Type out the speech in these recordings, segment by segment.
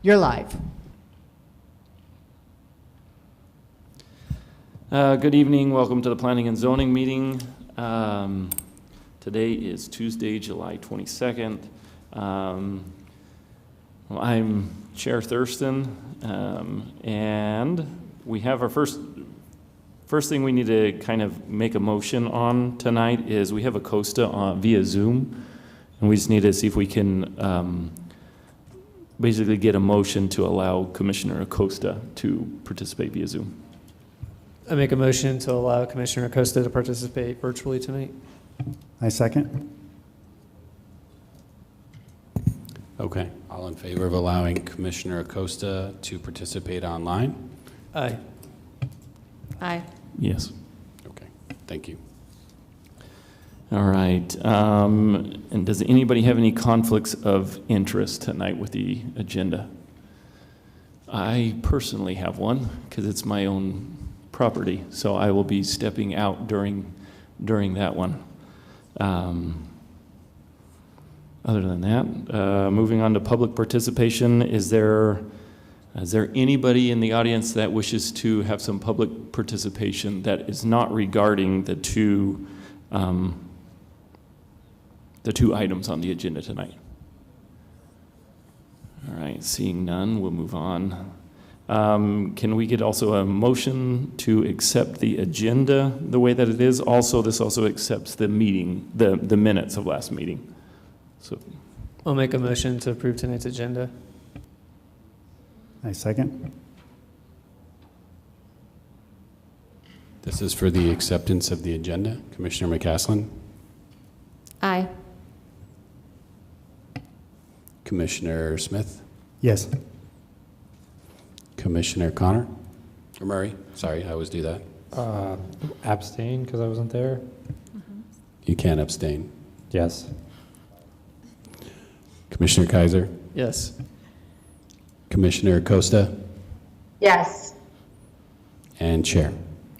You're live. Good evening. Welcome to the Planning and Zoning meeting. Today is Tuesday, July 22nd. Well, I'm Chair Thurston, and we have our first thing we need to kind of make a motion on tonight is we have Acosta via Zoom, and we just need to see if we can basically get a motion to allow Commissioner Acosta to participate via Zoom. I make a motion to allow Commissioner Acosta to participate virtually tonight. I second. Okay. All in favor of allowing Commissioner Acosta to participate online? Aye. Aye. Yes. Okay. Thank you. All right. And does anybody have any conflicts of interest tonight with the agenda? I personally have one because it's my own property, so I will be stepping out during that one. Other than that, moving on to public participation, is there anybody in the audience that wishes to have some public participation that is not regarding the two items on the agenda tonight? All right, seeing none, we'll move on. Can we get also a motion to accept the agenda the way that it is? Also, this also accepts the meeting, the minutes of last meeting. So, I'll make a motion to approve tonight's agenda. I second. This is for the acceptance of the agenda. Commissioner McCaslin? Aye. Commissioner Smith? Yes. Commissioner Connor? Or Murray? Sorry, I always do that. Abstain because I wasn't there. You can't abstain. Yes. Commissioner Kaiser? Yes. Commissioner Acosta? Yes. And Chair?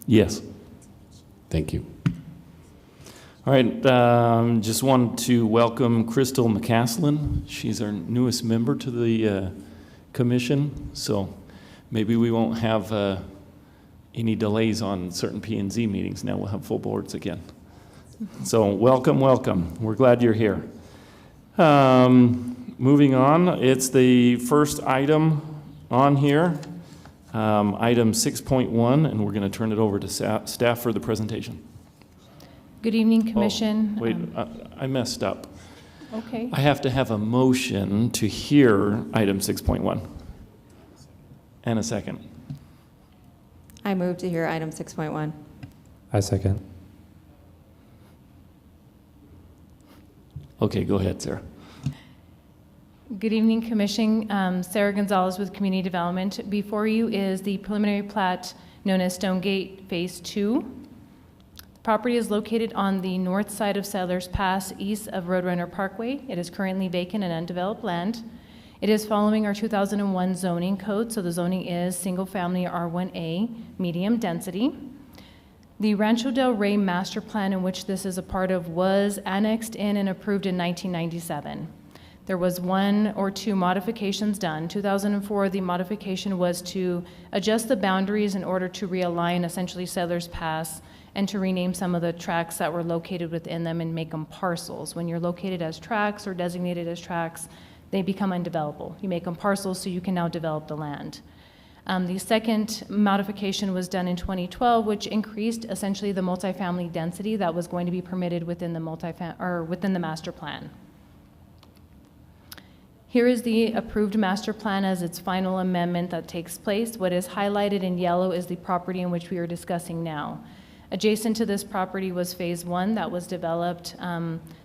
yes. Thank you. All right, just want to welcome Crystal McCaslin. She's our newest member to the commission, so maybe we won't have any delays on certain P&Z meetings. Now we'll have full boards again. So welcome. We're glad you're here. Moving on, it's the first item on here, item 6.1, and we're going to turn it over to staff for the presentation. Good evening, Commission. Oh, wait, I messed up. Okay. I have to have a motion to hear item 6.1. And a second. I move to hear item 6.1. I second. Okay, go ahead, Sarah. Good evening, Commission. Sarah Gonzalez with Community Development. Before you is the preliminary plat known as Stonegate Phase 2. The property is located on the north side of Settlers Pass, east of Roadrunner Parkway. It is currently vacant and undeveloped land. It is following our 2001 zoning code, so the zoning is single-family R1A, medium density. The Rancho Del Rey master plan, in which this is a part of, was annexed in and approved in 1997. There was one or two modifications done. 2004, the modification was to adjust the boundaries in order to realign essentially Settlers Pass and to rename some of the tracts that were located within them and make them parcels. When you're located as tracts or designated as tracts, they become undevelopable. You make them parcels so you can now develop the land. The second modification was done in 2012, which increased essentially the multifamily density that was going to be permitted within the within the master plan. Here is the approved master plan as its final amendment that takes place. What is highlighted in yellow is the property in which we are discussing now. Adjacent to this property was Phase 1 that was developed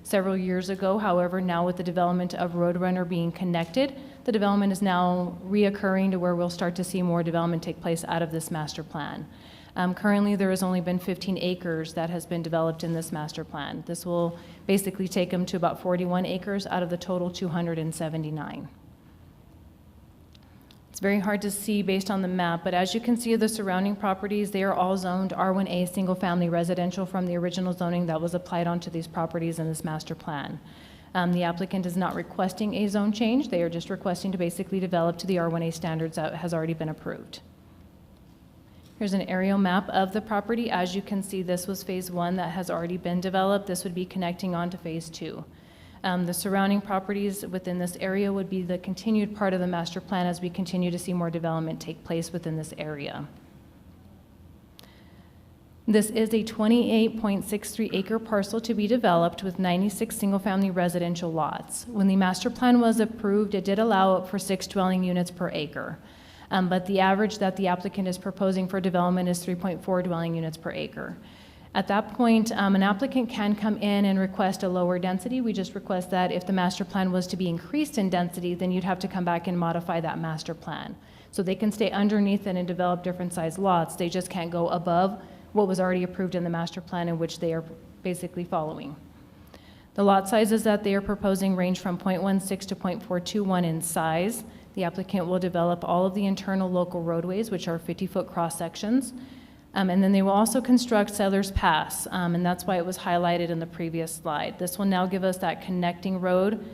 several years ago. However, now with the development of Roadrunner being connected, the development is now reoccurring to where we'll start to see more development take place out of this master plan. Currently, there has only been 15 acres that has been developed in this master plan. This will basically take them to about 41 acres out of the total 279. It's very hard to see based on the map, but as you can see, the surrounding properties, they are all zoned R1A single-family residential from the original zoning that was applied onto these properties in this master plan. The applicant is not requesting a zone change. They are just requesting to basically develop to the R1A standards that has already been approved. Here's an aerial map of the property. As you can see, this was phase 1 that has already been developed. This would be connecting on to phase 2. The surrounding properties within this area would be the continued part of the master plan as we continue to see more development take place within this area. This is a 28.63 acre parcel to be developed with 96 single-family residential lots. When the master plan was approved, it did allow up for 6 dwelling units per acre. But the average that the applicant is proposing for development is 3.4 dwelling units per acre. At that point, an applicant can come in and request a lower density. We just request that if the master plan was to be increased in density, then you'd have to come back and modify that master plan. So they can stay underneath it and develop different size lots. They just can't go above what was already approved in the master plan in which they are basically following. The lot sizes that they are proposing range from 0.16 to 0.421 in size. The applicant will develop all of the internal local roadways, which are 50-foot cross sections. And then they will also construct Settlers Pass, and that's why it was highlighted in the previous slide. This will now give us that connecting road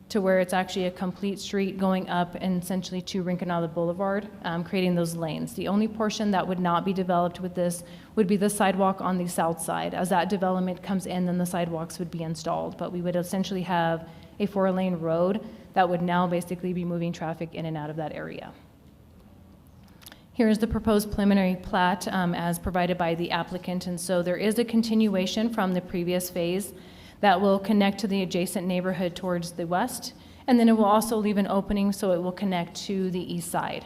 to where it's actually a complete street going up and essentially to Rinconada Boulevard, creating those lanes. The only portion that would not be developed with this would be the sidewalk on the south side. As that development comes in, then the sidewalks would be installed, but we would essentially have a 4-lane road that would now basically be moving traffic in and out of that area. Here is the proposed preliminary plat as provided by the applicant, and so there is a continuation from the previous phase that will connect to the adjacent neighborhood towards the west, and then it will also leave an opening so it will connect to the east side.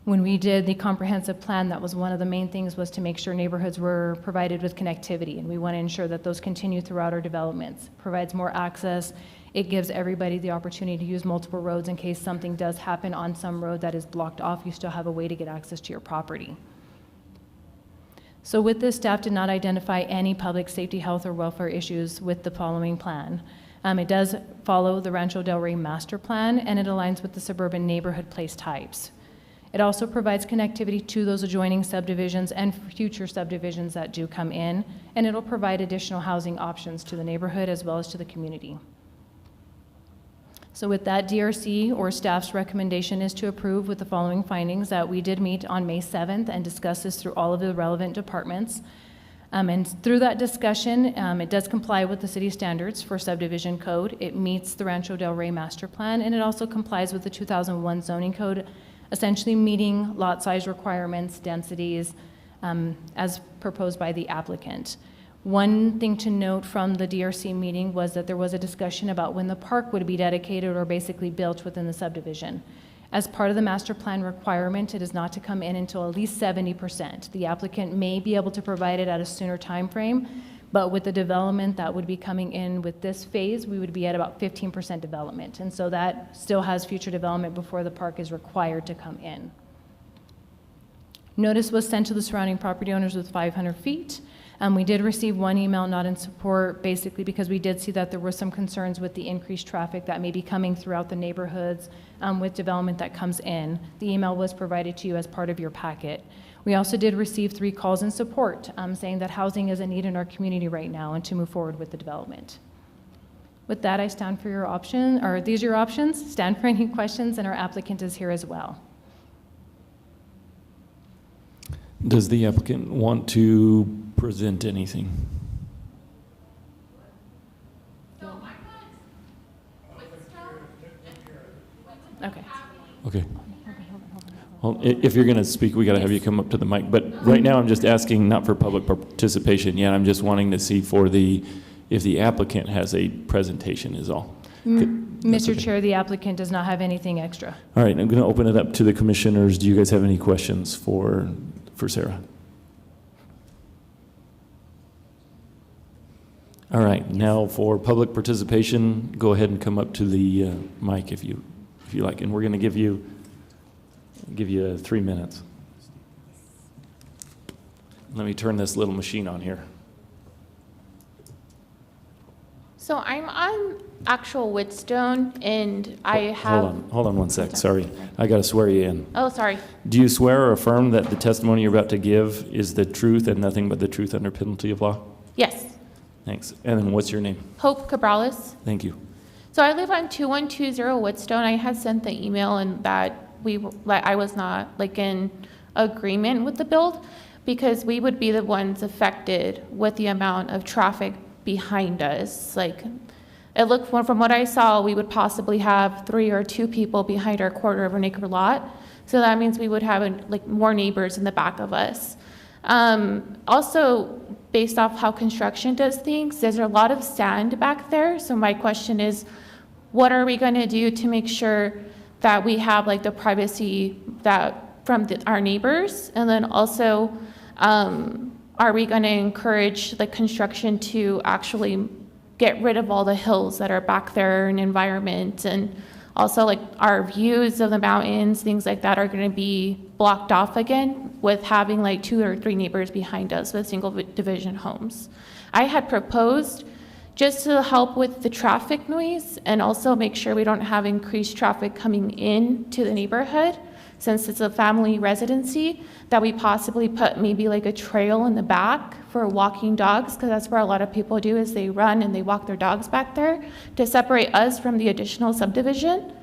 When we did the comprehensive plan, that was one of the main things, was to make sure neighborhoods were provided with connectivity, and we want to ensure that those continue throughout our developments. Provides more access. It gives everybody the opportunity to use multiple roads in case something does happen on some road that is blocked off. You still have a way to get access to your property. So with this, staff did not identify any public safety, health, or welfare issues with the following plan. It does follow the Rancho Del Rey master plan, and it aligns with the suburban neighborhood place types. It also provides connectivity to those adjoining subdivisions and future subdivisions that do come in, and it'll provide additional housing options to the neighborhood as well as to the community. So with that, DRC or staff's recommendation is to approve with the following findings: that we did meet on May 7th and discuss this through all of the relevant departments. And through that discussion, it does comply with the city standards for subdivision code. It meets the Rancho Del Rey master plan, and it also complies with the 2001 zoning code, essentially meeting lot size requirements, densities, as proposed by the applicant. One thing to note from the DRC meeting was that there was a discussion about when the park would be dedicated or basically built within the subdivision. As part of the master plan requirement, it is not to come in until at least 70%. The applicant may be able to provide it at a sooner time frame, but with the development that would be coming in with this phase, we would be at about 15% development. And so that still has future development before the park is required to come in. Notice was sent to the surrounding property owners with 500 feet. We did receive one email not in support, basically because we did see that there were some concerns with the increased traffic that may be coming throughout the neighborhoods with development that comes in. The email was provided to you as part of your packet. We also did receive 3 calls in support saying that housing is a need in our community right now and to move forward with the development. With that, I stand for your option, or these are your options. Stand for any questions, and our applicant is here as well. Does the applicant want to present anything? Okay. Okay. Well, if you're going to speak, we got to have you come up to the mic. But right now, I'm just asking not for public participation yet. I'm just wanting to see for if the applicant has a presentation is all. Mr. Chair, the applicant does not have anything extra. All right, I'm going to open it up to the commissioners. Do you guys have any questions for Sarah? All right, now for public participation, go ahead and come up to the mic if you like, and we're going to give you 3 minutes. Let me turn this little machine on here. So I'm on actual Whitstone, and I have... Hold on 1 sec, sorry. I got to swear you in. Oh, sorry. Do you swear or affirm that the testimony you're about to give is the truth and nothing but the truth under penalty of law? Yes. Thanks. And then what's your name? Hope Cabrales. Thank you. So I live on 2120 Woodstone. I had sent the email and that I was not like in agreement with the build because we would be the ones affected with the amount of traffic behind us. Like it looked from what I saw, we would possibly have 3 or 2 people behind our quarter of an acre lot. So that means we would have like more neighbors in the back of us. Also, based off how construction does things, there's a lot of sand back there. So my question is, what are we going to do to make sure that we have like the privacy that from our neighbors? And then also, are we going to encourage the construction to actually get rid of all the hills that are back there and environment? And also like our views of the mountains, things like that are going to be blocked off again with having like 2 or 3 neighbors behind us with single division homes. I had proposed just to help with the traffic noise and also make sure we don't have increased traffic coming in to the neighborhood, since it's a family residency, that we possibly put maybe like a trail in the back for walking dogs, because that's where a lot of people do is they run and they walk their dogs back there to separate us from the additional subdivision.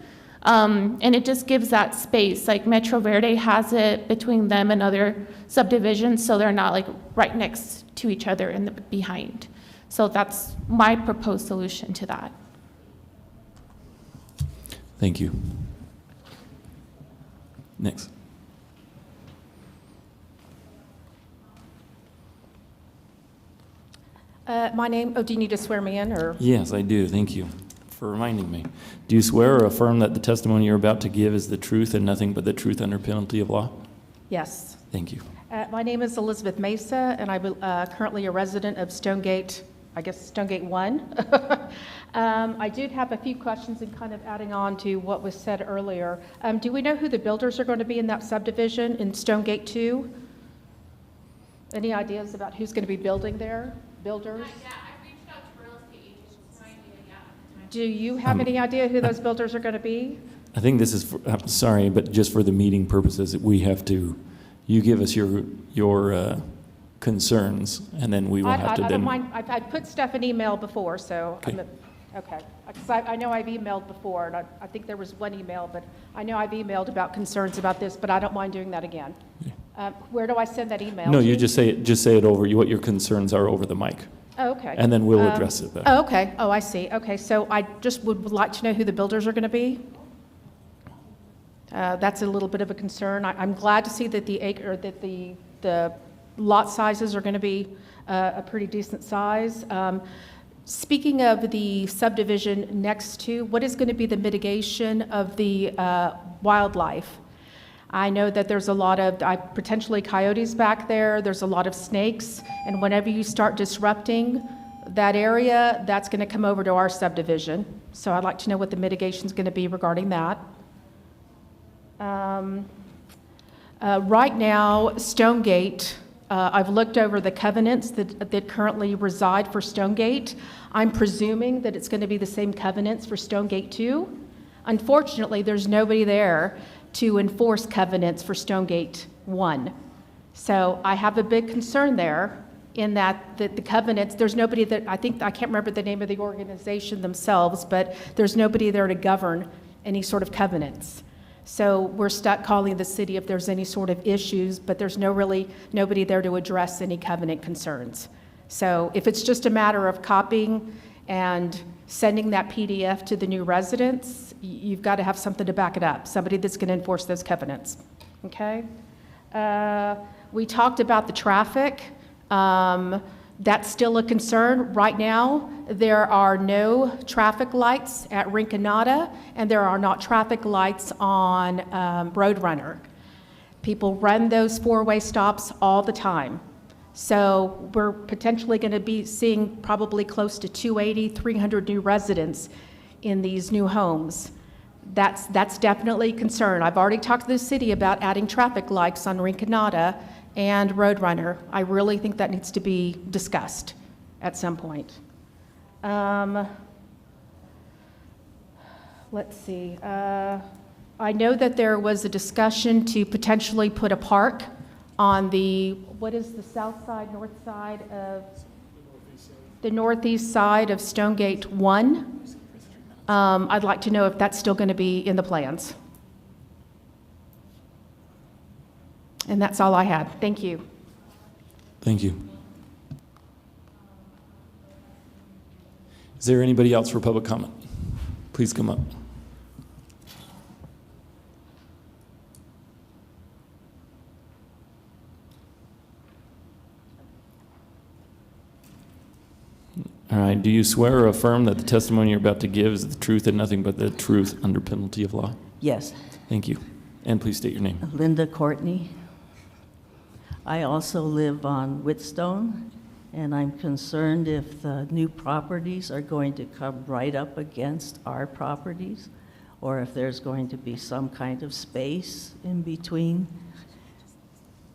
And it just gives that space. Like Metro Verde has it between them and other subdivisions, so they're not like right next to each other in the behind. So that's my proposed solution to that. Thank you. Next. My name, do you need to swear me in, or? Yes, I do. Thank you for reminding me. Do you swear or affirm that the testimony you're about to give is the truth and nothing but the truth under penalty of law? Yes. Thank you. My name is Elizabeth Mesa, and I'm currently a resident of Stonegate, I guess Stonegate 1. I did have a few questions and kind of adding on to what was said earlier. Do we know who the builders are going to be in that subdivision in Stonegate 2? Any ideas about who's going to be building there? Builders? Yeah, I reached out to real estate agents. No idea, Do you have any idea who those builders are going to be? I think this is, for, I'm sorry, but just for the meeting purposes, we have to, you give us your concerns, and then we will have to I then. don't mind. I've put stuff in email before, so. Okay. Okay. 'Cause I know I've emailed before, and I think there was one email, but I know I've emailed about concerns about this, but I don't mind doing that again. Where do I send that email? No, to? you just say it over, what your concerns are over the mic, Oh, okay. and then we'll address it back. Oh, okay. Oh, I see. Okay, so I just would like to know who the builders are going to be. That's a little bit of a concern. I'm glad to see that the lot sizes are going to be a pretty decent size. Speaking of the subdivision next to, what is going to be the mitigation of the wildlife? I know that there's a lot of potentially coyotes back there. There's a lot of snakes, and whenever you start disrupting that area, that's going to come over to our subdivision. So I'd like to know what the mitigation is going to be regarding that. Right now, Stonegate, I've looked over the covenants that currently reside for Stonegate. I'm presuming that it's going to be the same covenants for Stonegate 2. Unfortunately, there's nobody there to enforce covenants for Stonegate 1. So I have a big concern there in that the covenants, there's nobody that, I can't remember the name of the organization themselves, but there's nobody there to govern any sort of covenants. So we're stuck calling the city if there's any sort of issues, but there's nobody there to address any covenant concerns. So if it's just a matter of copying and sending that PDF to the new residents, you've got to have something to back it up, somebody that's going to enforce those covenants, okay? We talked about the traffic. That's still a concern. Right now, there are no traffic lights at Rinconada, and there are not traffic lights on Roadrunner. People run those four-way stops all the time. So we're potentially going to be seeing probably close to 280, 300 new residents in these new homes. That's definitely a concern. I've already talked to the city about adding traffic lights on Rinconada and Roadrunner. I really think that needs to be discussed at some point. Let's see. I know that there was a discussion to potentially put a park on what is the south side, north side of, the northeast side of Stonegate 1. I'd like to know if that's still going to be in the plans. And that's all I had. Thank you. Thank you. Is there anybody else for public comment? Please come up. All right, do you swear or affirm that the testimony you're about to give is the truth and nothing but the truth under penalty of law? Yes, Thank you. And please state your name. Linda Courtney. I also live on Whitstone, and I'm concerned if the new properties are going to come right up against our properties, or if there's going to be some kind of space in between.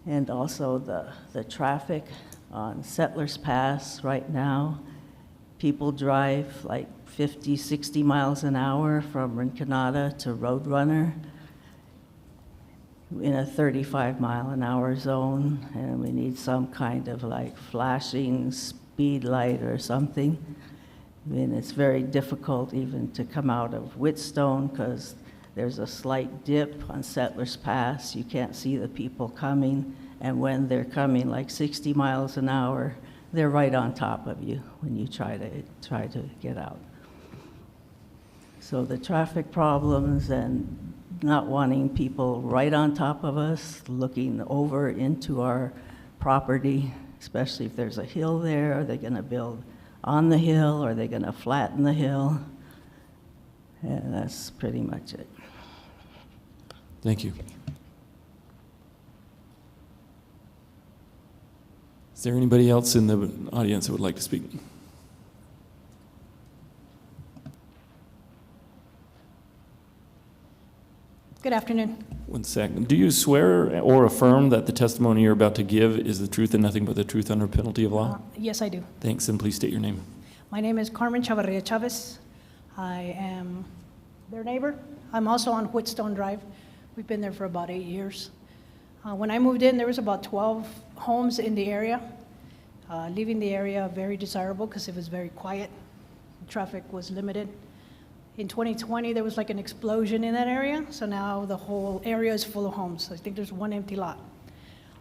And also the traffic on Settlers Pass right now. People drive like 50, 60 miles an hour from Rinconada to Roadrunner in a 35-mile-an-hour zone, and we need some kind of like flashing speed light or something. I mean, it's very difficult even to come out of Whitstone because there's a slight dip on Settlers Pass. You can't see the people coming, and when they're coming like 60 miles an hour, they're right on top of you when you try to get out. So the traffic problems and not wanting people right on top of us, looking over into our property, especially if there's a hill there. Are they going to build on the hill? Are they going to flatten the hill? And that's pretty much it. Thank you. Is there anybody else in the audience that would like to speak? Good afternoon. 1 second. Do you swear or affirm that the testimony you're about to give is the truth and nothing but the truth under penalty of law? Yes, I do. Thanks, and please state your name. My name is Carmen Chavarria Chavez. I am their neighbor. I'm also on Whitstone Drive. We've been there for about 8 years. When I moved in, there was about 12 homes in the area. Leaving the area very desirable because it was very quiet. Traffic was limited. In 2020, there was like an explosion in that area, so now the whole area is full of homes. I think there's one empty lot.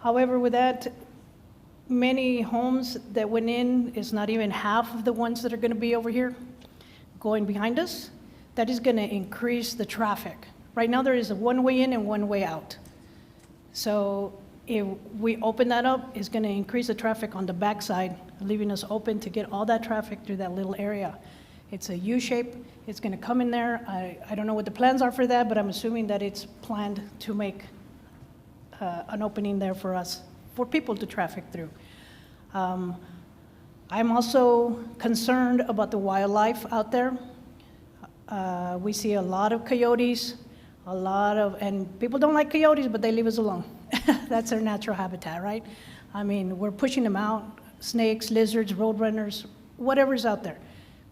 However, with that, many homes that went in is not even half of the ones that are going to be over here going behind us. That is going to increase the traffic. Right now, there is a one-way in and one-way out. So if we open that up, it's going to increase the traffic on the backside, leaving us open to get all that traffic through that little area. It's a U-shape. It's going to come in there. I don't know what the plans are for that, but I'm assuming that it's planned to make an opening there for us, for people to traffic through. I'm also concerned about the wildlife out there. We see a lot of coyotes, and people don't like coyotes, but they leave us alone. That's their natural habitat, right? I mean, we're pushing them out, snakes, lizards, roadrunners, whatever's out there.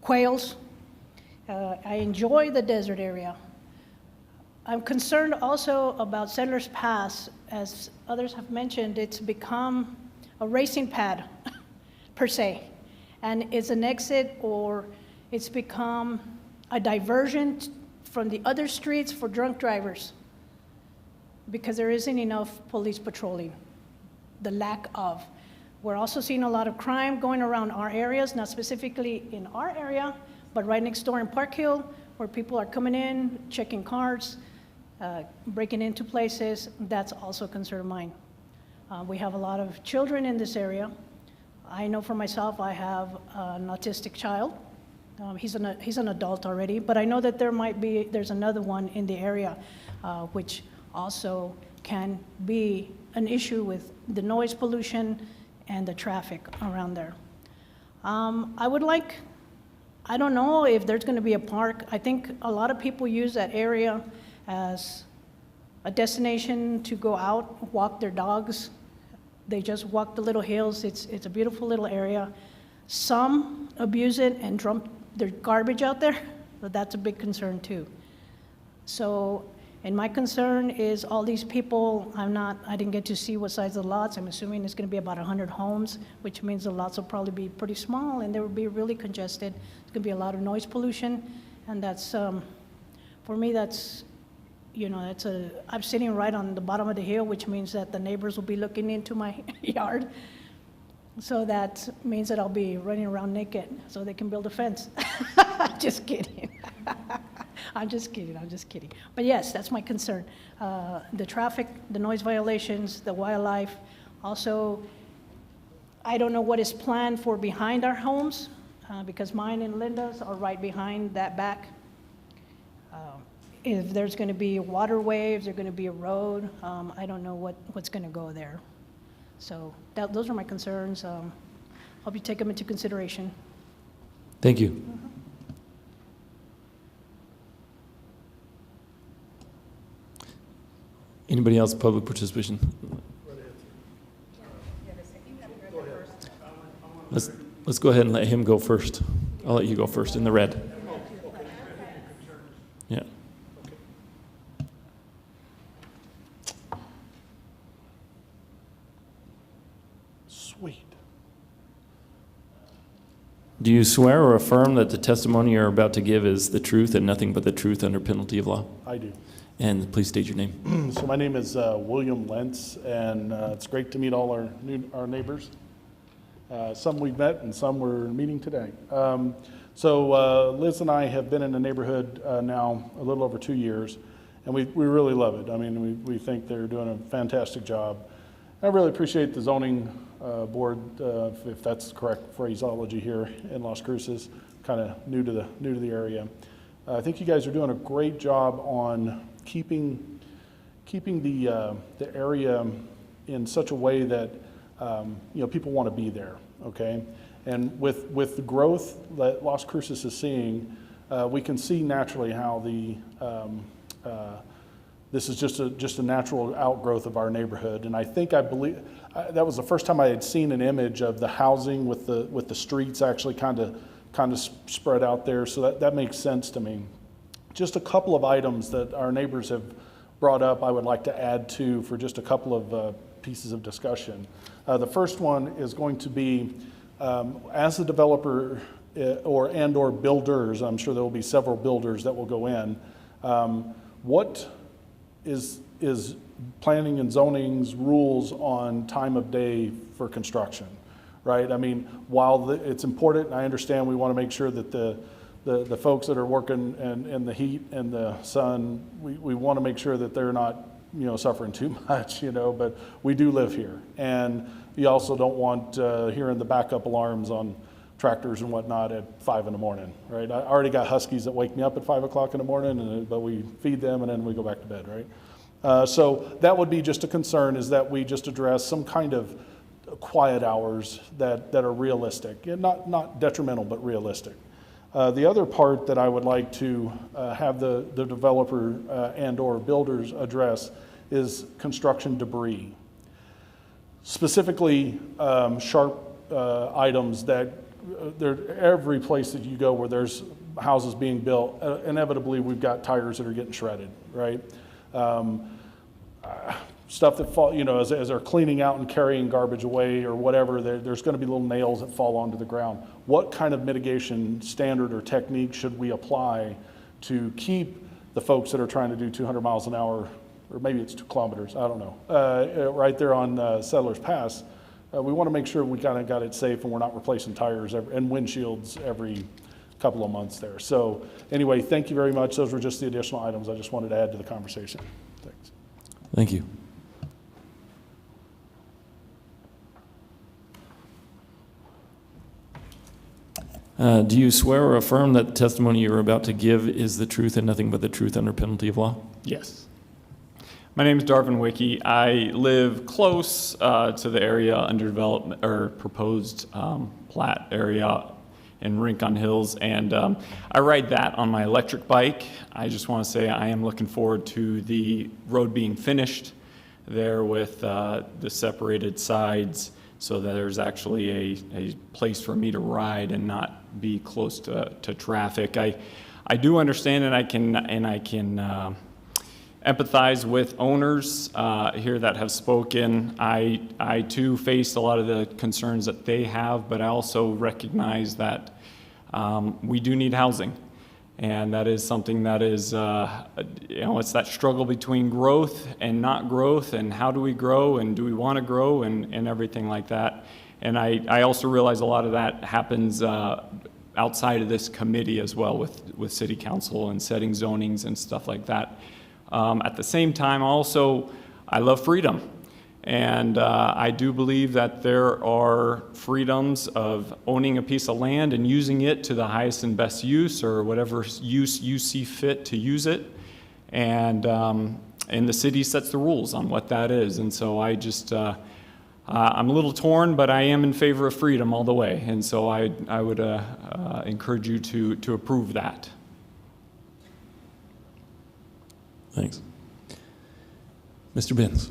Quails. I enjoy the desert area. I'm concerned also about Settlers Pass. As others have mentioned, it's become a racing pad, per se. And it's an exit, or it's become a diversion from the other streets for drunk drivers, because there isn't enough police patrolling, the lack of. We're also seeing a lot of crime going around our areas, not specifically in our area, but right next door in Park Hill, where people are coming in, checking cars, breaking into places. That's also a concern of mine. We have a lot of children in this area. I know for myself, I have an autistic child. He's an adult already, but I know that there's another one in the area, which also can be an issue with the noise pollution and the traffic around there. I don't know if there's going to be a park. I think a lot of people use that area as a destination to go out, walk their dogs. They just walk the little hills. It's a beautiful little area. Some abuse it and dump their garbage out there, but that's a big concern too. So, and my concern is all these people, I didn't get to see what size of the lots. I'm assuming it's going to be about 100 homes, which means the lots will probably be pretty small and they will be really congested. There's going to be a lot of noise pollution, And that's, for me, that's, I'm sitting right on the bottom of the hill, which means that the neighbors will be looking into my yard. So that means that I'll be running around naked so they can build a fence. Just kidding. I'm just kidding. But yes, that's my concern. The traffic, the noise violations, the wildlife. Also, I don't know what is planned for behind our homes, because mine and Linda's are right behind that back. If there's going to be a waterway, if there's going to be a road, I don't know what's going to go there. So those are my concerns. Hope you take them into consideration. Thank you. Anybody else, public participation? Let's go ahead and let him go first. I'll let you go first in the red. Yeah. Sweet. Do you swear or affirm that the testimony you're about to give is the truth and nothing but the truth under penalty of law? I do. And please state your name. So my name is William Lentz, and it's great to meet all our neighbors. Some we've met and some we're meeting today. So Liz and I have been in the neighborhood now a little over 2 years, and we really love it. I mean, we think they're doing a fantastic job. I really appreciate the zoning board, if that's the correct phraseology here in Las Cruces, kind of new to the area. I think you guys are doing a great job on keeping the area in such a way that people want to be there. Okay, and with the growth that Las Cruces is seeing, we can see naturally how this is just a natural outgrowth of our neighborhood. And I believe that was the first time I had seen an image of the housing with the streets actually kind of spread out there. So that makes sense to me. Just a couple of items that our neighbors have brought up I would like to add to for just a couple of pieces of discussion. The first one is going to be, as a developer or builders, I'm sure there will be several builders that will go in, what is planning and zoning's rules on time of day for construction, right? I mean, while it's important, and I understand we want to make sure that the folks that are working in the heat and the sun, we want to make sure that they're not suffering too much, but we do live here. And you also don't want hearing the backup alarms on tractors and whatnot at 5 in the morning, right? I already got huskies that wake me up at 5 o'clock in the morning, but we feed them and then we go back to bed, right? So that would be just a concern, is that we just address some kind of quiet hours that are realistic, and not detrimental, but realistic. The other part that I would like to have the developer and or builders address is construction debris. Specifically, sharp items that every place that you go where there's houses being built, inevitably we've got tires that are getting shredded, right? Stuff that fall, as they're cleaning out and carrying garbage away or whatever, there's going to be little nails that fall onto the ground. What kind of mitigation standard or technique should we apply to keep the folks that are trying to do 200 miles an hour, or maybe it's 2 kilometers, I don't know, right there on Settlers Pass? We want to make sure we kind of got it safe and we're not replacing tires and windshields every couple of months there. So anyway, thank you very much. Those were just the additional items I just wanted to add to the conversation. Thanks. Thank you. Do you swear or affirm that the testimony you are about to give is the truth and nothing but the truth under penalty of law? Yes. My name is Darvin Wicke. I live close to the area under development or proposed plat area in Rincon Hills, and I ride that on my electric bike. I just want to say I am looking forward to the road being finished there with the separated sides, so that there's actually a place for me to ride and not be close to traffic. I do understand, and I can empathize with owners here that have spoken. I too face a lot of the concerns that they have, but I also recognize that we do need housing. And that is something that is, it's that struggle between growth and not growth, and how do we grow, and do we want to grow, and everything like that. And I also realize a lot of that happens outside of this committee as well, with city council and setting zonings and stuff like that. At the same time, also, I love freedom. And I do believe that there are freedoms of owning a piece of land and using it to the highest and best use, or whatever use you see fit to use it. And the city sets the rules on what that is. And so I just, I'm a little torn, but I am in favor of freedom all the way. And so I would encourage you to approve that. Thanks. Mr. Benz.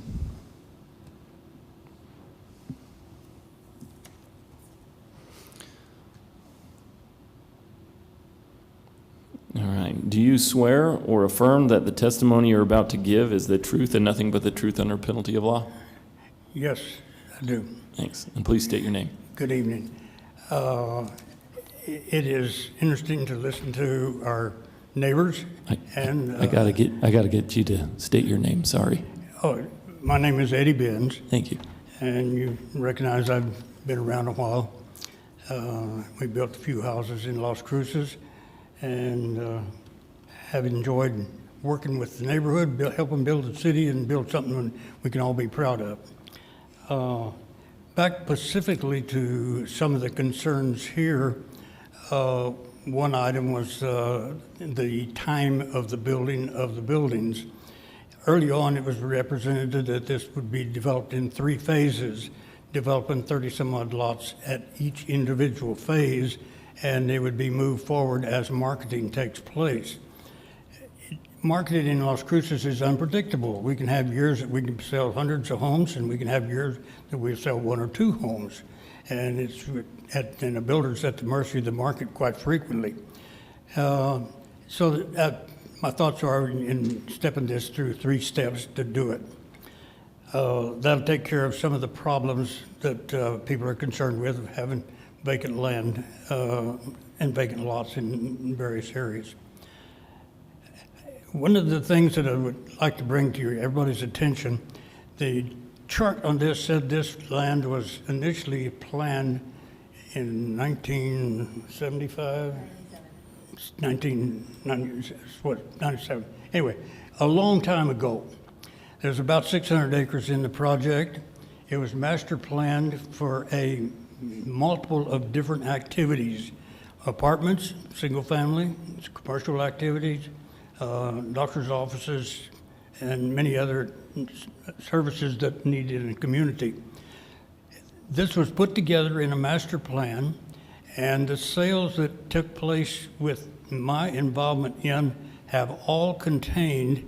All right. Do you swear or affirm that the testimony you're about to give is the truth and nothing but the truth under penalty of law? Yes, I do. Thanks. And please state your name. Good evening. It is interesting to listen to our neighbors. I gotta get you to state your name. Sorry. Oh, my name is Eddie Benz. Thank you. And you recognize I've been around a while. We built a few houses in Las Cruces, and have enjoyed working with the neighborhood, helping build the city and build something we can all be proud of. Back specifically to some of the concerns here, one item was the time of the building of the buildings. Early on, it was represented that this would be developed in 3 phases, developing 30-some odd lots at each individual phase, and they would be moved forward as marketing takes place. Marketing in Las Cruces is unpredictable. We can have years that we can sell hundreds of homes, and we can have years that we sell 1 or 2 homes. And and a builder's at the mercy of the market quite frequently. My thoughts are in stepping this through 3 steps to do it. That'll take care of some of the problems that people are concerned with, of having vacant land and vacant lots in various areas. One of the things that I would like to bring to everybody's attention, the chart on this said this land was initially planned in 1975, 97. Anyway, a long time ago. There's about 600 acres in the project. It was master planned for a multiple of different activities: apartments, single family, commercial activities, doctor's offices, and many other services that needed in the community. This was put together in a master plan, and the sales that took place with my involvement in have all contained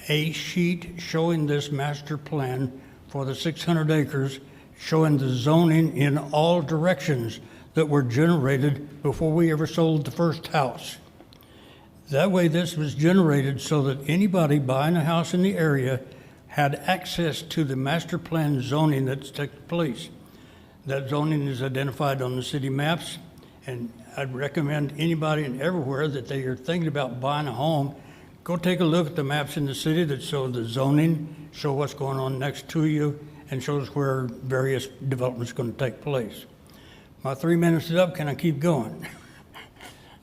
a sheet showing this master plan for the 600 acres, showing the zoning in all directions that were generated before we ever sold the first house. That way this was generated so that anybody buying a house in the area had access to the master plan zoning that's taken place. That zoning is identified on the city maps, and I'd recommend anybody and everywhere that they are thinking about buying a home, go take a look at the maps in the city that show the zoning, show what's going on next to you, and shows where various developments are going to take place. My 3 minutes is up. Can I keep going?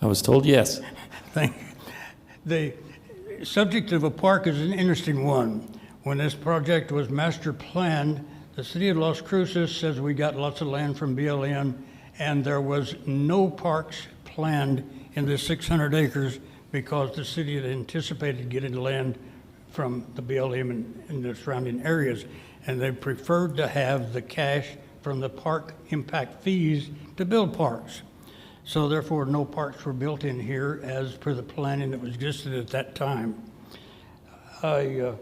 I was told yes. Thank you. The subject of a park is an interesting one. When this project was master planned, the city of Las Cruces says we got lots of land from BLM, and there was no parks planned in the 600 acres because the city had anticipated getting land from the BLM and the surrounding areas, and they preferred to have the cash from the park impact fees to build parks. So therefore, no parks were built in here as per the planning that was existed at that time. I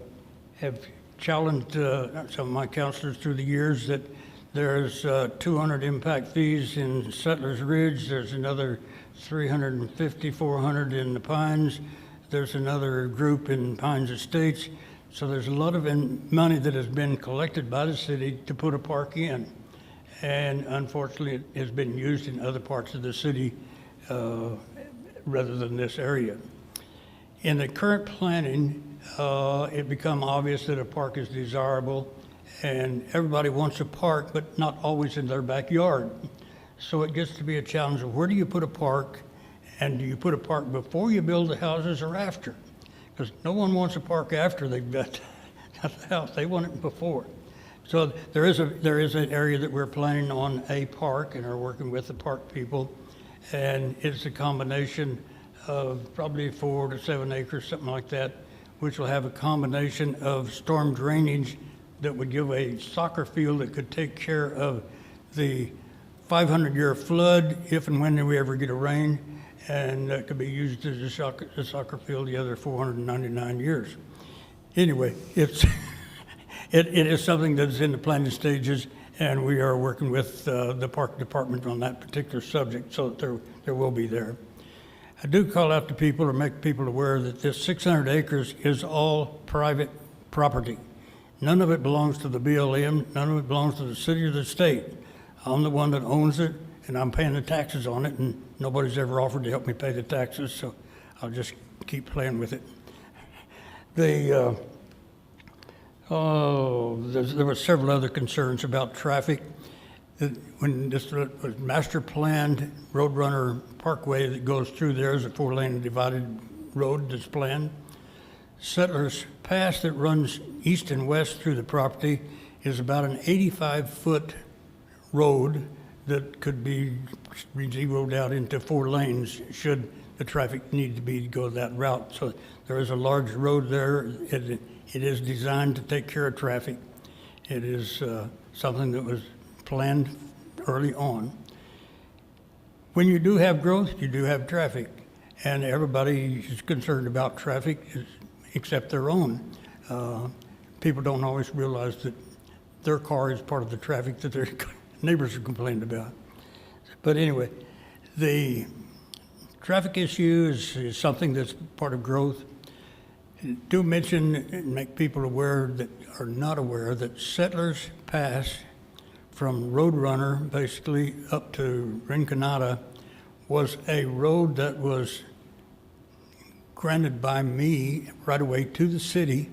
have challenged some of my counselors through the years that there's 200 impact fees in Settlers Ridge. There's another 350, 400 in the Pines. There's another group in Pines Estates. So there's a lot of money that has been collected by the city to put a park in. And unfortunately, it has been used in other parts of the city rather than this area. In the current planning, it become obvious that a park is desirable, and everybody wants a park, but not always in their backyard. So it gets to be a challenge of where do you put a park, and do you put a park before you build the houses or after? Because no one wants a park after they've got the house, they want it before. So there is an area that we're planning on a park and are working with the park people, and it's a combination of probably 4 to 7 acres, something like that, which will have a combination of storm drainage that would give a soccer field that could take care of the 500-year flood if and when we ever get a rain, and that could be used as a soccer field the other 499 years. Anyway, it is something that's in the planning stages, and we are working with the park department on that particular subject, so that there will be there. I do call out to people or make people aware that this 600 acres is all private property. None of it belongs to the BLM, none of it belongs to the city or the state. I'm the one that owns it, and I'm paying the taxes on it, and nobody's ever offered to help me pay the taxes, so I'll just keep playing with it. There were several other concerns about traffic. When this was master planned, Roadrunner Parkway that goes through there is a 4-lane divided road that's planned. Settlers Pass that runs east and west through the property is about an 85-foot road that could be zeroed out into 4 lanes should the traffic need to be to go that route. So there is a large road there. It is designed to take care of traffic. It is something that was planned early on. When you do have growth, you do have traffic, and everybody is concerned about traffic except their own. People don't always realize that their car is part of the traffic that their neighbors are complaining about. But anyway, the traffic issue is something that's part of growth. Do mention and make people aware that are not aware that Settlers Pass from Roadrunner basically up to Rinconada was a road that was granted by me right away to the city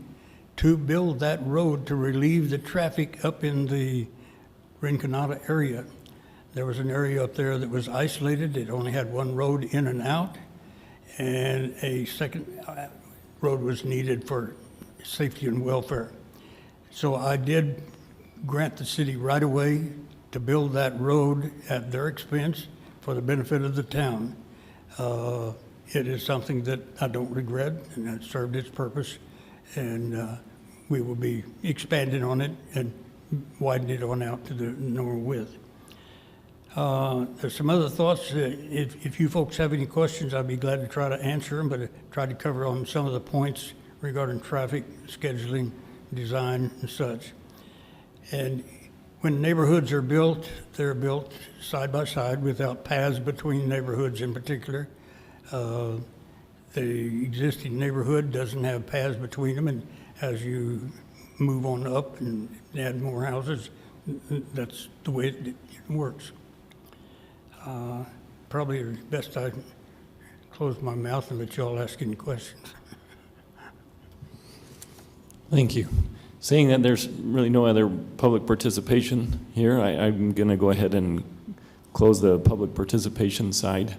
to build that road to relieve the traffic up in the Rinconada area. There was an area up there that was isolated. It only had one road in and out, and a second road was needed for safety and welfare. So I did grant the city right away to build that road at their expense for the benefit of the town. It is something that I don't regret, and it served its purpose, and we will be expanding on it and widening it on out to the normal width. There's some other thoughts. If you folks have any questions, I'd be glad to try to answer them, but I tried to cover on some of the points regarding traffic, scheduling, design, and such. And when neighborhoods are built, they're built side by side without paths between neighborhoods in particular. The existing neighborhood doesn't have paths between them, and as you move on up and add more houses, that's the way it works. Probably best I close my mouth and let y'all ask any questions. Thank you. Seeing that there's really no other public participation here, I'm going to go ahead and close the public participation side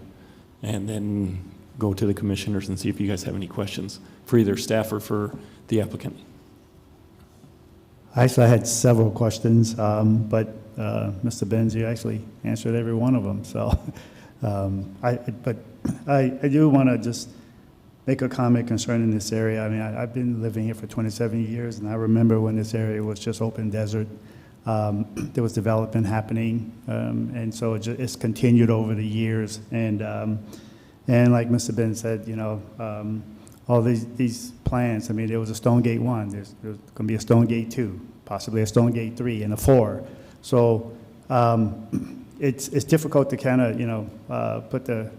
and then go to the commissioners and see if you guys have any questions for either staff or for the applicant. Actually, I had several questions, but Mr. Benz, you actually answered every one of them. So, I do want to just make a comment concerning this area. I mean, I've been living here for 27 years, and I remember when this area was just open desert. There was development happening, and so it's continued over the years. And like Mr. Ben said, you know, all these plans. I mean, there was a Stonegate 1. There's going to be a Stonegate 2, possibly a Stonegate 3, and a 4. So it's difficult to kind of, you know, put the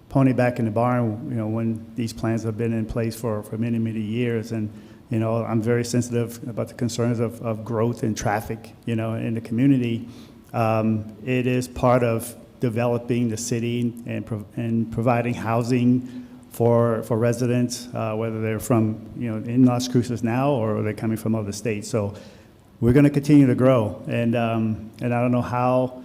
pony back in the barn, you know, when these plans have been in place for many, many years. And, you know, I'm very sensitive about the concerns of growth and traffic, you know, in the community. It is part of developing the city and providing housing for residents, whether they're from, in Las Cruces now or they're coming from other states. So we're going to continue to grow. And I don't know how,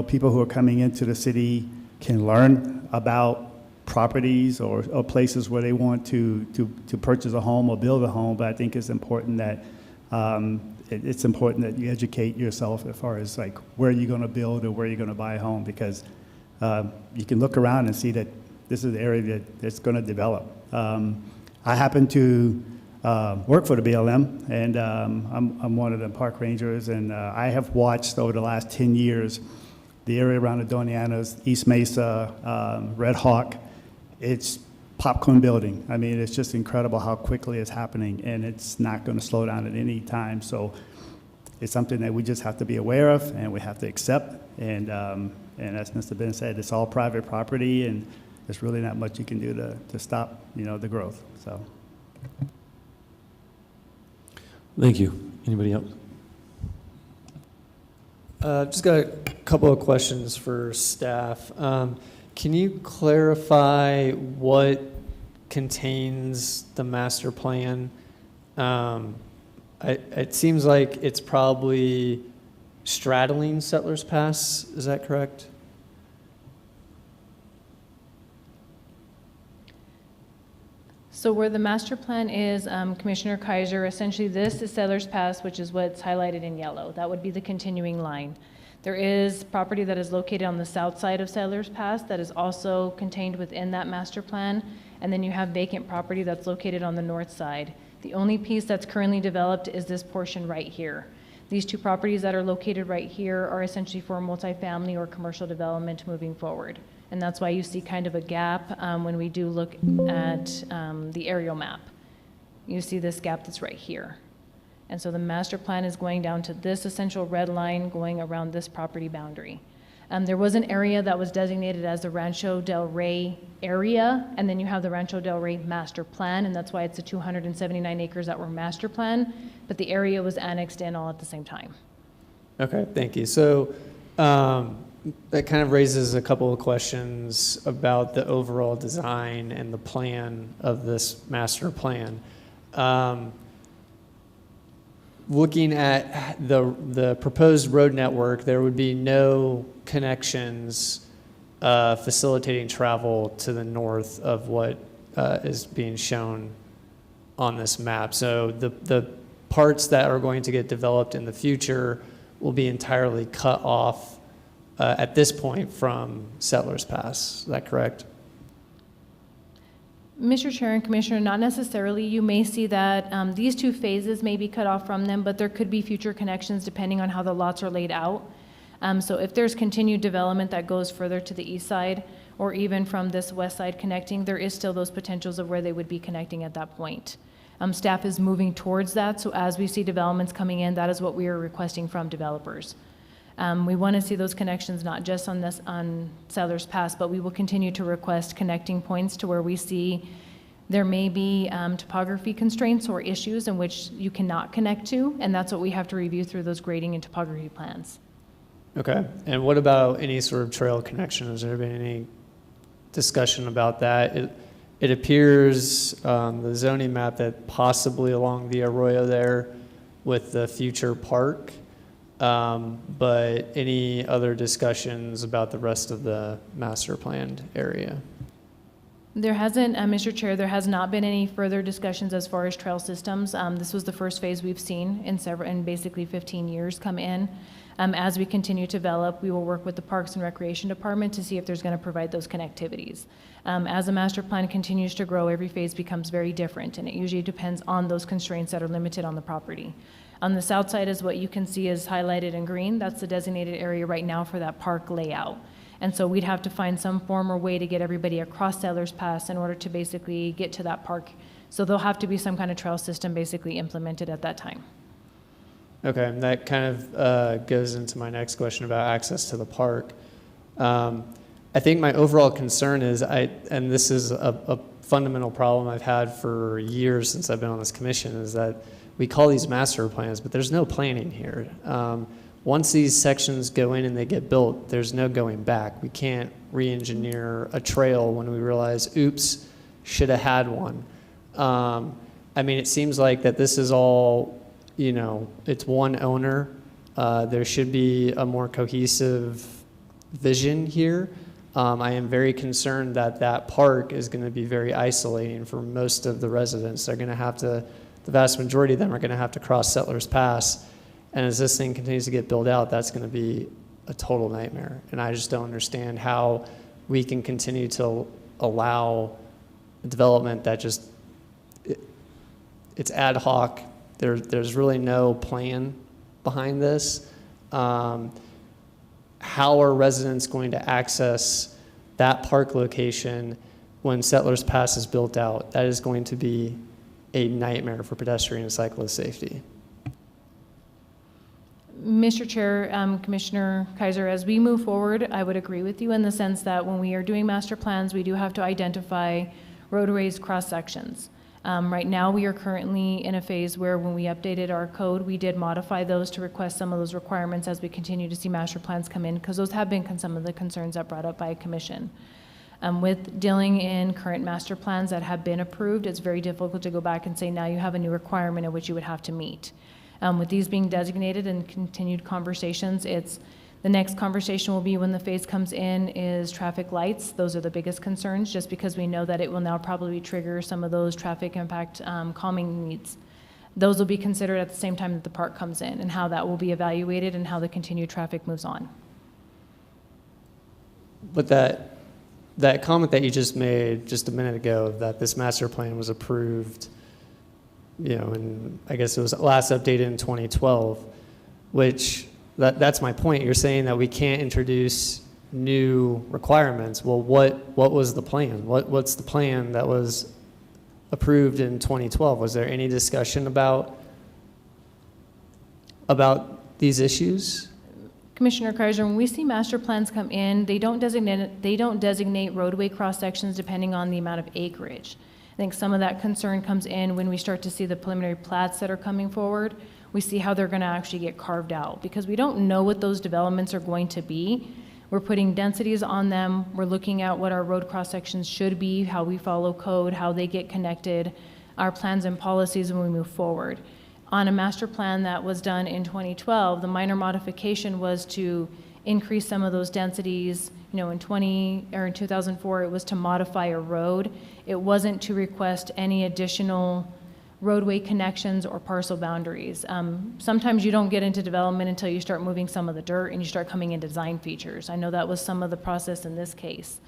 people who are coming into the city can learn about properties or places where they want to purchase a home or build a home, but I think it's important that you educate yourself as far as like where you're going to build or where you're going to buy a home, because you can look around and see that this is the area that's going to develop. I happen to work for the BLM, and I'm one of the park rangers, and I have watched over the last 10 years the area around the Donianas, East Mesa, Red Hawk. It's popcorn building. I mean, it's just incredible how quickly it's happening, and it's not going to slow down at any time. So it's something that we just have to be aware of, and we have to accept. And as Mr. Ben said, it's all private property, and there's really not much you can do to stop, the growth. So. Thank you. Anybody else? Just got a couple of questions for staff. Can you clarify what contains the master plan? It seems like it's probably straddling Settlers Pass. Is that correct? So where the master plan is, Commissioner Kaiser, essentially this is Settlers Pass, which is what's highlighted in yellow. That would be the continuing line. There is property that is located on the south side of Settlers Pass that is also contained within that master plan. And then you have vacant property that's located on the north side. The only piece that's currently developed is this portion right here. These two properties that are located right here are essentially for multifamily or commercial development moving forward. And that's why you see kind of a gap when we do look at the aerial map. You see this gap that's right here. And so the master plan is going down to this essential red line going around this property boundary. There was an area that was designated as the Rancho Del Rey area, and then you have the Rancho Del Rey master plan, and that's why it's the 279 acres that were master plan, but the area was annexed in all at the same time. Okay, thank you. So that kind of raises a couple of questions about the overall design and the plan of this master plan. Looking at the proposed road network, there would be no connections facilitating travel to the north of what is being shown on this map. So the parts that are going to get developed in the future will be entirely cut off at this point from Settlers Pass. Is that correct? Mr. Chair and Commissioner, not necessarily. You may see that these two phases may be cut off from them, but there could be future connections depending on how the lots are laid out. So if there's continued development that goes further to the east side, or even from this west side connecting, there is still those potentials of where they would be connecting at that point. Staff is moving towards that, so as we see developments coming in, that is what we are requesting from developers. We want to see those connections not just on Settlers Pass, but we will continue to request connecting points to where we see there may be topography constraints or issues in which you cannot connect to, and that's what we have to review through those grading and topography plans. Okay. And what about any sort of trail connection? Has there been any discussion about that? It appears the zoning map that possibly along the arroyo there with the future park. But any other discussions about the rest of the master planned area? There hasn't, Mr. Chair, there has not been any further discussions as far as trail systems. This was the first phase we've seen in basically 15 years come in. As we continue to develop, we will work with the Parks and Recreation Department to see if there's going to provide those connectivities. As the master plan continues to grow, every phase becomes very different, and it usually depends on those constraints that are limited on the property. On the south side is what you can see is highlighted in green. That's the designated area right now for that park layout. And so we'd have to find some form or way to get everybody across Settlers Pass in order to basically get to that park. So there'll have to be some kind of trail system basically implemented at that time. Okay, and that kind of goes into my next question about access to the park. I think my overall concern is, and this is a fundamental problem I've had for years since I've been on this commission, is that we call these master plans, but there's no planning here. once these sections go in and they get built, there's no going back. We can't re-engineer a trail when we realize, oops, should have had one. I mean, it seems like that this is all, you know, it's one owner. There should be a more cohesive vision here. I am very concerned that that park is going to be very isolating for most of the residents. They're going to have to, the vast majority of them are going to have to cross Settlers Pass. And as this thing continues to get built out, that's going to be a total nightmare. And I just don't understand how we can continue to allow development that just, it's ad hoc. There's really no plan behind this. How are residents going to access that park location when Settlers Pass is built out? That is going to be a nightmare for pedestrian and cyclist safety. Mr. Chair, Commissioner Kaiser, as we move forward, I would agree with you in the sense that when we are doing master plans, we do have to identify roadways cross sections. Right now, we are currently in a phase where when we updated our code, we did modify those to request some of those requirements as we continue to see master plans come in, because those have been some of the concerns that brought up by a commission. With dealing in current master plans that have been approved, it's very difficult to go back and say, now you have a new requirement in which you would have to meet. With these being designated and continued conversations, the next conversation will be when the phase comes in is traffic lights. Those are the biggest concerns, just because we know that it will now probably trigger some of those traffic impact calming needs. Those will be considered at the same time that the park comes in, and how that will be evaluated and how the continued traffic moves on. But that comment that you just made just a minute ago, that this master plan was approved, you know, and I guess it was last updated in 2012, which that's my point. You're saying that we can't introduce new requirements. Well, what was the plan? What's the plan that was approved in 2012? Was there any discussion about these issues? Commissioner Kaiser, when we see master plans come in, they don't designate roadway cross sections depending on the amount of acreage. I think some of that concern comes in when we start to see the preliminary plats that are coming forward. We see how they're going to actually get carved out, because we don't know what those developments are going to be. We're putting densities on them. We're looking at what our road cross sections should be, how we follow code, how they get connected, our plans and policies when we move forward. On a master plan that was done in 2012, the minor modification was to increase some of those densities. You know, in 2004, it was to modify a road. It wasn't to request any additional roadway connections or parcel boundaries. Sometimes you don't get into development until you start moving some of the dirt and you start coming into design features. I know that was some of the process in this case.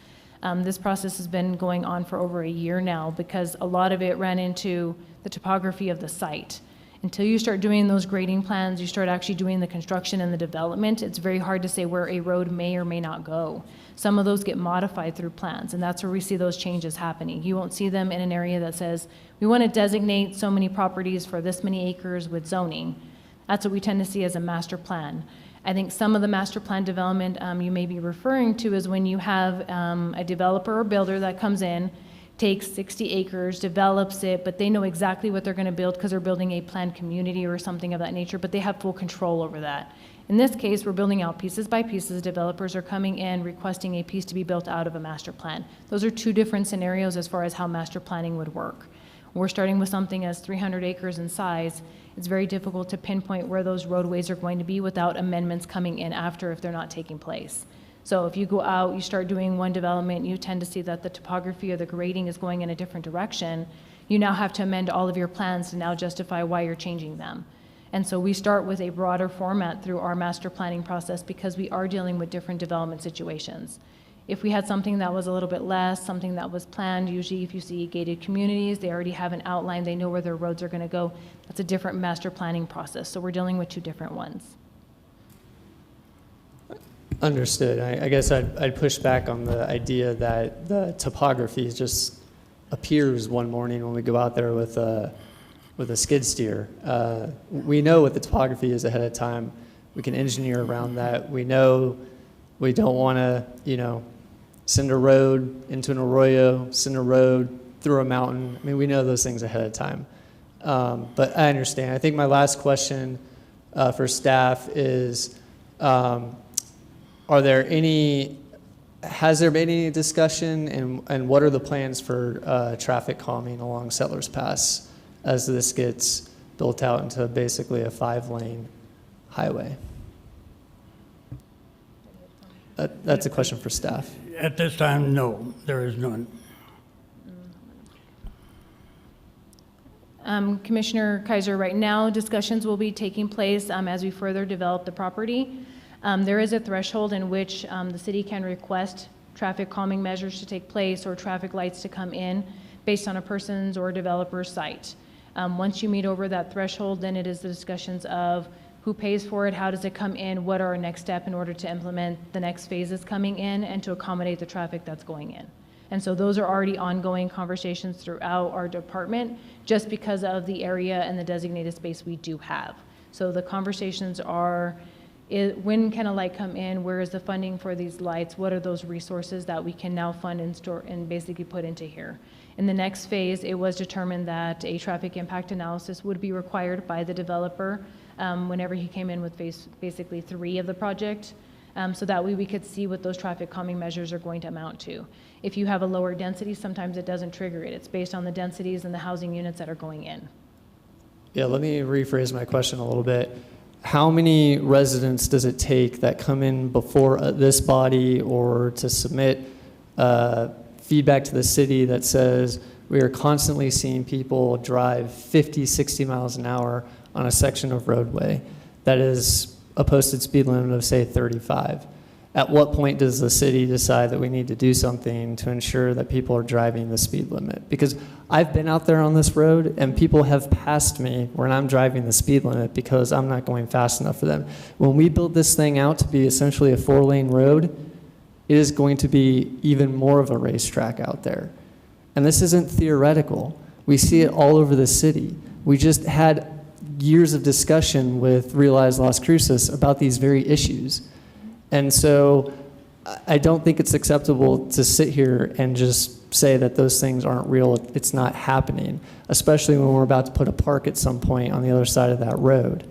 This process has been going on for over a year now, because a lot of it ran into the topography of the site. Until you start doing those grading plans, you start actually doing the construction and the development, it's very hard to say where a road may or may not go. Some of those get modified through plans, and that's where we see those changes happening. You won't see them in an area that says, we want to designate so many properties for this many acres with zoning. That's what we tend to see as a master plan. I think some of the master plan development you may be referring to is when you have a developer or builder that comes in, takes 60 acres, develops it, but they know exactly what they're going to build because they're building a planned community or something of that nature, but they have full control over that. In this case, we're building out pieces by pieces. Developers are coming in requesting a piece to be built out of a master plan. Those are two different scenarios as far as how master planning would work. We're starting with something as 300 acres in size. It's very difficult to pinpoint where those roadways are going to be without amendments coming in after if they're not taking place. So if you go out, you start doing one development, you tend to see that the topography or the grading is going in a different direction. You now have to amend all of your plans to now justify why you're changing them. And so we start with a broader format through our master planning process, because we are dealing with different development situations. If we had something that was a little bit less, something that was planned, usually if you see gated communities, they already have an outline, they know where their roads are going to go. That's a different master planning process. So we're dealing with two different ones. Understood. I guess I'd push back on the idea that the topography just appears one morning when we go out there with a skid steer. We know what the topography is ahead of time. We can engineer around that. We know we don't want to, send a road into an arroyo, send a road through a mountain. I mean, we know those things ahead of time. But I understand. I think my last question for staff is, Are there any, has there been any discussion, and what are the plans for traffic calming along Settlers Pass as this gets built out into basically a 5-lane highway? That's a question for staff. At this time, no, there is none. Commissioner Kaiser, right now, discussions will be taking place as we further develop the property. There is a threshold in which the city can request traffic calming measures to take place or traffic lights to come in based on a person's or developer's site. Once you meet over that threshold, then it is the discussions of who pays for it, how does it come in, what are our next step in order to implement the next phases coming in and to accommodate the traffic that's going in. And so those are already ongoing conversations throughout our department just because of the area and the designated space we do have. So the conversations are, when can a light come in? Where is the funding for these lights? What are those resources that we can now fund and store and basically put into here? In the next phase, it was determined that a traffic impact analysis would be required by the developer whenever he came in with basically 3 of the project. So that way we could see what those traffic calming measures are going to amount to. If you have a lower density, sometimes it doesn't trigger it. It's based on the densities and the housing units that are going in. Yeah, let me rephrase my question a little bit. How many residents does it take that come in before this body or to submit feedback to the city that says we are constantly seeing people drive 50, 60 miles an hour on a section of roadway that is a posted speed limit of, say, 35? At what point does the city decide that we need to do something to ensure that people are driving the speed limit? Because I've been out there on this road and people have passed me when I'm driving the speed limit because I'm not going fast enough for them. When we build this thing out to be essentially a 4-lane road, it is going to be even more of a racetrack out there. And this isn't theoretical. We see it all over the city. We just had years of discussion with Realize Las Cruces about these very issues. And so I don't think it's acceptable to sit here and just say that those things aren't real. It's not happening, especially when we're about to put a park at some point on the other side of that road.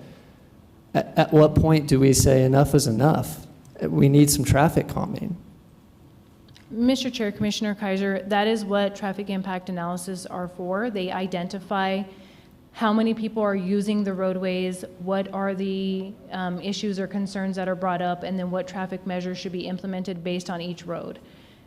At what point do we say enough is enough? We need some traffic calming. Mr. Chair, Commissioner Kaiser, that is what traffic impact analysis are for. They identify how many people are using the roadways, what are the issues or concerns that are brought up, and then what traffic measures should be implemented based on each road.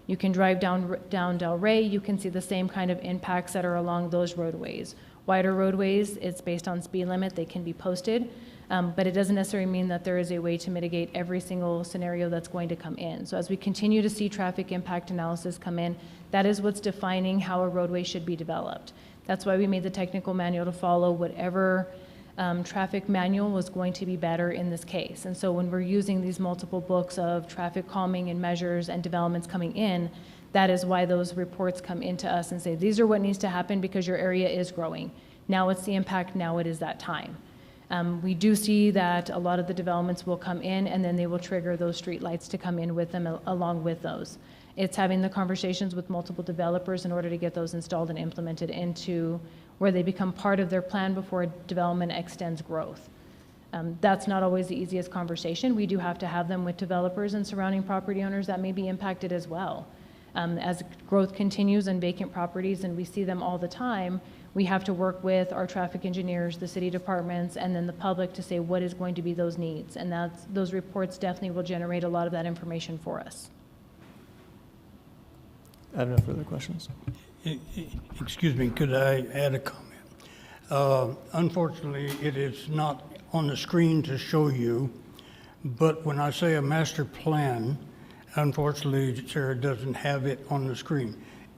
You can drive down Del Rey, you can see the same kind of impacts that are along those roadways. Wider roadways, it's based on speed limit, they can be posted, but it doesn't necessarily mean that there is a way to mitigate every single scenario that's going to come in. So as we continue to see traffic impact analysis come in, that is what's defining how a roadway should be developed. That's why we made the technical manual to follow whatever traffic manual was going to be better in this case. And so when we're using these multiple books of traffic calming and measures and developments coming in, that is why those reports come into us and say, these are what needs to happen because your area is growing. Now it's the impact, now it is that time. We do see that a lot of the developments will come in and then they will trigger those street lights to come in with them along with those. It's having the conversations with multiple developers in order to get those installed and implemented into where they become part of their plan before development extends growth. That's not always the easiest conversation. We do have to have them with developers and surrounding property owners that may be impacted as well. As growth continues on vacant properties, and we see them all the time, we have to work with our traffic engineers, the city departments, and then the public to say what is going to be those needs. And those reports definitely will generate a lot of that information for us. I have no further questions. Excuse me, could I add a comment? Unfortunately, it is not on the screen to show you, but when I say a master plan, unfortunately, Sarah doesn't have it on the screen.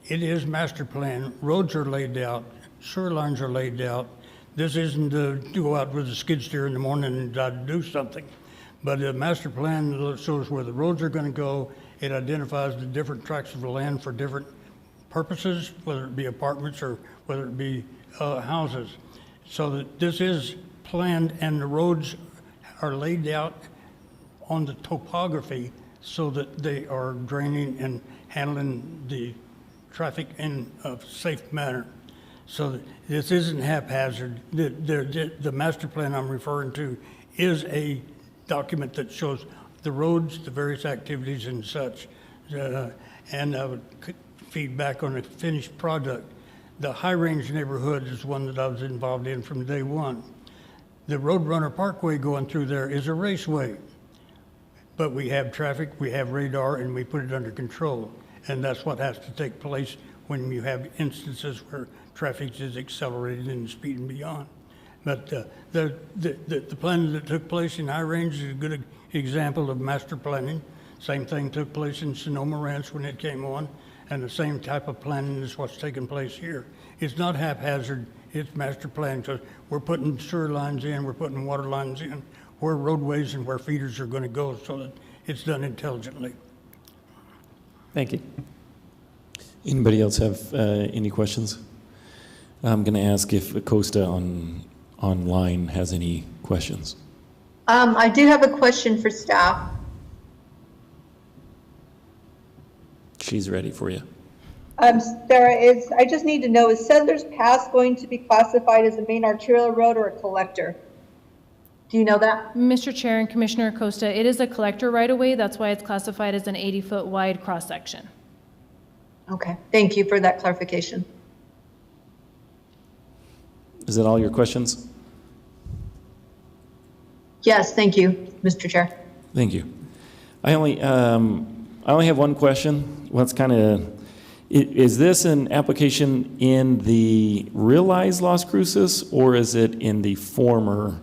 It is master plan. Roads are laid out. Sewer lines are laid out. This isn't to go out with a skid steer in the morning and do something. But the master plan shows where the roads are going to go. It identifies the different tracts of land for different purposes, whether it be apartments or whether it be houses. So that this is planned and the roads are laid out on the topography so that they are draining and handling the traffic in a safe manner. So this isn't haphazard. The master plan I'm referring to is a document that shows the roads, the various activities and such. And I would feedback on the finished product. The High Range neighborhood is one that I was involved in from day one. The Roadrunner Parkway going through there is a raceway. But we have traffic, we have radar, and we put it under control. And that's what has to take place when you have instances where traffic is accelerated and speeding beyond. But the planning that took place in High Range is a good example of master planning. Same thing took place in Sonoma Ranch when it came on, and the same type of planning is what's taking place here. It's not haphazard, it's master planning, because we're putting sewer lines in, we're putting water lines in, where roadways and where feeders are going to go so that it's done intelligently. Thank you. Anybody else have any questions? I'm going to ask if Acosta online has any questions. I do have a question for staff. She's ready for you. Sarah, I just need to know, is Settlers Pass going to be classified as a main arterial road or a collector? Do you know that? Mr. Chair and Commissioner Acosta, it is a collector right-of-way. That's why it's classified as an 80-foot wide cross-section. Okay, thank you for that clarification. Is that all your questions? Yes, thank you, Mr. Chair. Thank you. I only have one question. What's kind of, is this an application in the realized Las Cruces, or is it in the former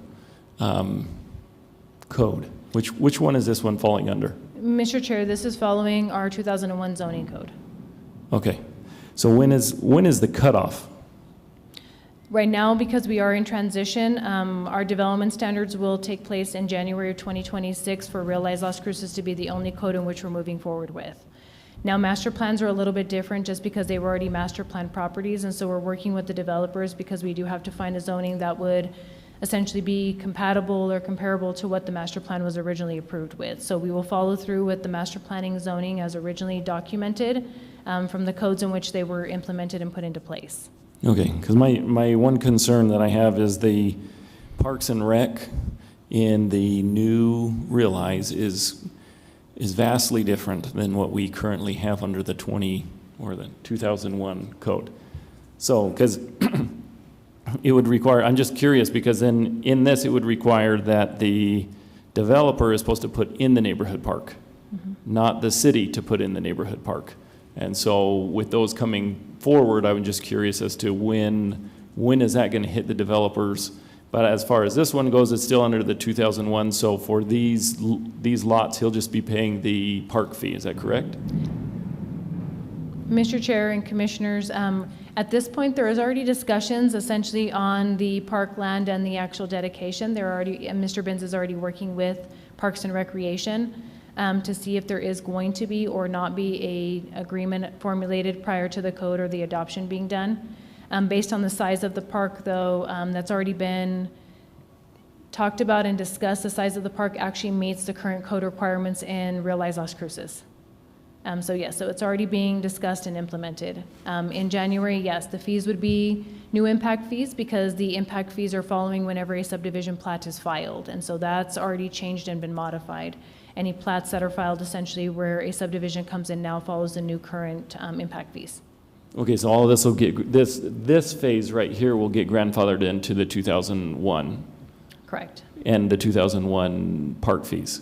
code? Which one is this one falling under? Mr. Chair, this is following our 2001 zoning code. Okay. So when is the cutoff? Right now, because we are in transition, our development standards will take place in January of 2026 for Realize Las Cruces to be the only code in which we're moving forward with. Now, master plans are a little bit different just because they were already master plan properties, and so we're working with the developers because we do have to find a zoning that would essentially be compatible or comparable to what the master plan was originally approved with. So we will follow through with the master planning zoning as originally documented from the codes in which they were implemented and put into place. Okay, because my one concern that I have is the Parks and Rec in the new Realize is vastly different than what we currently have under the 2001 code. So, because it would require, I'm just curious, because then in this it would require that the developer is supposed to put in the neighborhood park, not the city to put in the neighborhood park. And so with those coming forward, I'm just curious as to when is that going to hit the developers? But as far as this one goes, it's still under the 2001. So for these lots, he'll just be paying the park fee. Is that correct? Mr. Chair and Commissioners, at this point, there is already discussions essentially on the park land and the actual dedication. Mr. Benz is already working with Parks and Recreation to see if there is going to be or not be a agreement formulated prior to the code or the adoption being done. Based on the size of the park, though, that's already been talked about and discussed, the size of the park actually meets the current code requirements in Realize Las Cruces. So yes, so it's already being discussed and implemented. In January, yes, the fees would be new impact fees because the impact fees are following whenever a subdivision plat is filed. And so that's already changed and been modified. Any plats that are filed essentially where a subdivision comes in now follows the new current impact fees. Okay, so all of this will get, this phase right here will get grandfathered into the 2001. Correct. And the 2001 park fees.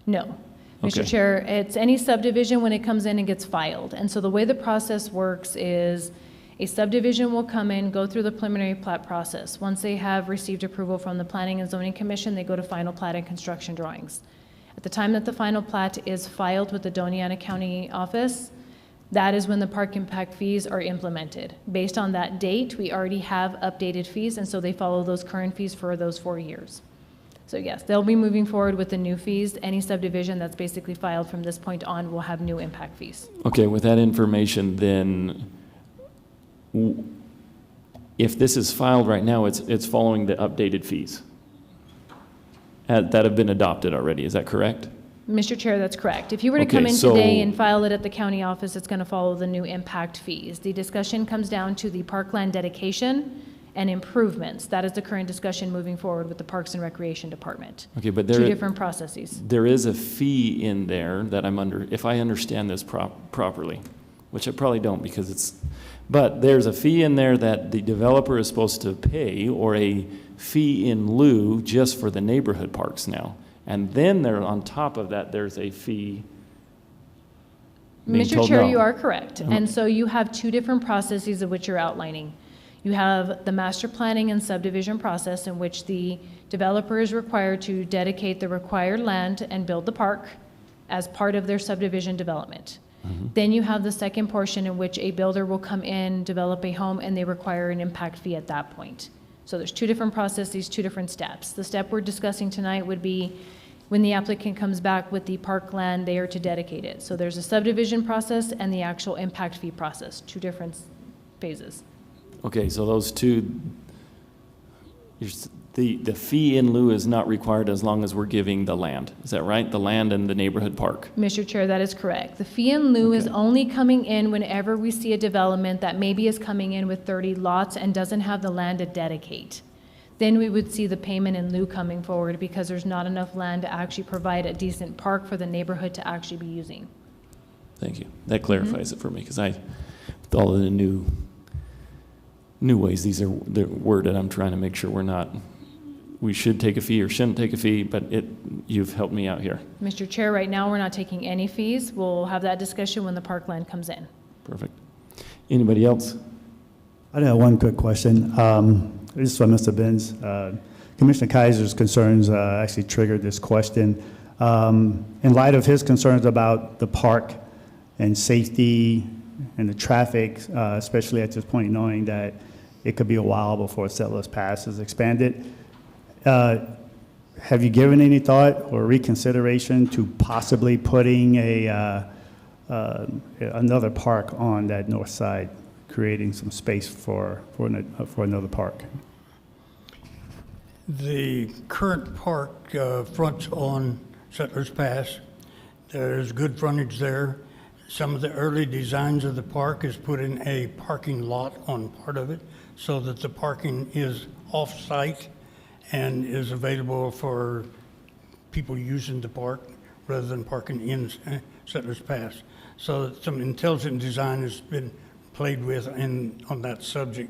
No. Mr. Okay. Chair, it's any subdivision when it comes in and gets filed. And so the way the process works is a subdivision will come in, go through the preliminary plat process. Once they have received approval from the Planning and Zoning Commission, they go to final plat and construction drawings. At the time that the final plat is filed with the Doña County office, that is when the park impact fees are implemented. Based on that date, we already have updated fees, and so they follow those current fees for those 4 years. So yes, they'll be moving forward with the new fees. Any subdivision that's basically filed from this point on will have new impact fees. Okay, with that information, then if this is filed right now, it's following the updated fees that have been adopted already. Is that correct? Mr. Chair, that's correct. If you were to Okay, come in so- today and file it at the county office, it's going to follow the new impact fees. The discussion comes down to the parkland dedication and improvements. That is the current discussion moving forward with the Parks and Recreation Department. Okay, but Two different processes. there is a fee in there that I'm under, if I understand this properly, which I probably don't because it's, but there's a fee in there that the developer is supposed to pay, or a fee in lieu just for the neighborhood parks now. And then there, on top of that, there's a fee. being Mr. told Chair, no. you are correct. And so you have two different processes of which you're outlining. You have the master planning and subdivision process in which the developer is required to dedicate the required land and build the park as part of their subdivision development. Then you have the second portion in which a builder will come in, develop a home, and they require an impact fee at that point. So there's two different processes, two different steps. The step we're discussing tonight would be when the applicant comes back with the park land, they are to dedicate it. So there's a subdivision process and the actual impact fee process, two different phases. Okay, so those two, the fee in lieu is not required as long as we're giving the land. Is that right? The land and the neighborhood park. Mr. Chair, that is correct. The fee in lieu is only coming in whenever we see a development that maybe is coming in with 30 lots and doesn't have the land to dedicate. Then we would see the payment in lieu coming forward because there's not enough land to actually provide a decent park for the neighborhood to actually be using. Thank you. That clarifies it for me, because with all of the new ways these are they're worded, I'm trying to make sure we should take a fee or shouldn't take a fee, but you've helped me out here. Mr. Chair, right now, we're not taking any fees. We'll have that discussion when the parkland comes in. Perfect. Anybody else? I have one quick question. This is for Mr. Benz. Commissioner Kaiser's concerns actually triggered this question. In light of his concerns about the park and safety and the traffic, especially at this point, knowing that it could be a while before Settlers Pass is expanded, have you given any thought or reconsideration to possibly putting another park on that north side, creating some space for another park? The current park fronts on Settlers Pass. There's good frontage there. Some of the early designs of the park is putting a parking lot on part of it so that the parking is off-site and is available for people using the park rather than parking in Settlers Pass. So some intelligent design has been played with on that subject.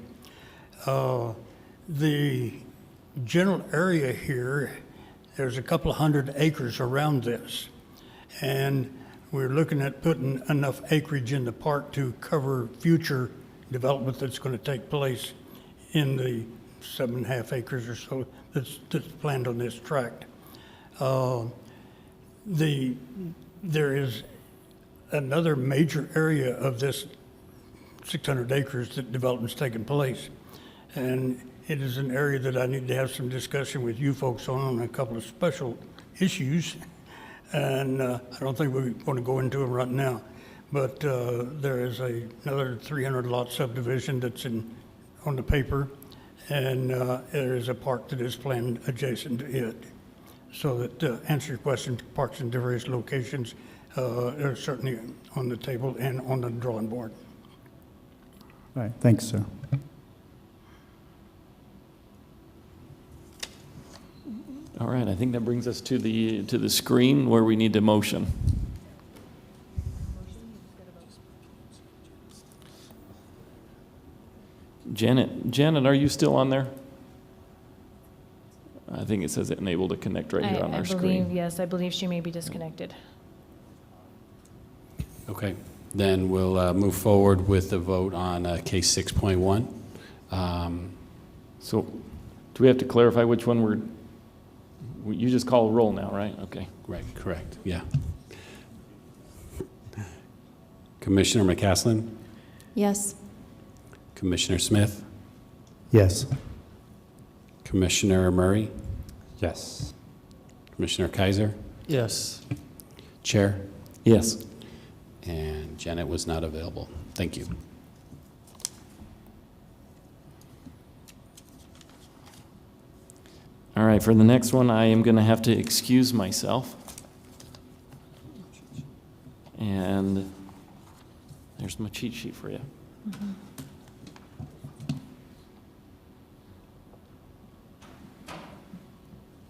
The general area here, there's a couple of 100 acres around this. And we're looking at putting enough acreage in the park to cover future development that's going to take place in the 7.5 acres or so that's planned on this tract. There is another major area of this 600 acres that development's taking place. And it is an area that I need to have some discussion with you folks on a couple of special issues. And I don't think we want to go into them right now. But there is another 300 lot subdivision that's on the paper. And there is a park that is planned adjacent to it. So that to answer your question, parks in various locations are certainly on the table and on the drawing board. All right, thanks, sir. All right, I think that brings us to the screen where we need a motion. Janet, are you still on there? I think it says unable to connect right here on our screen. Yes, I believe she may be disconnected. Okay, then we'll move forward with the vote on case 6.1. So do we have to clarify which one you just call a roll now, right? Okay. Right, correct, yeah. Commissioner McCaslin? Yes. Commissioner Smith? Yes. Commissioner Murray? Yes. Commissioner Kaiser? Yes. Chair? Yes. And Janet was not available. Thank you. All right, for the next one, I am going to have to excuse myself. And there's my cheat sheet for you.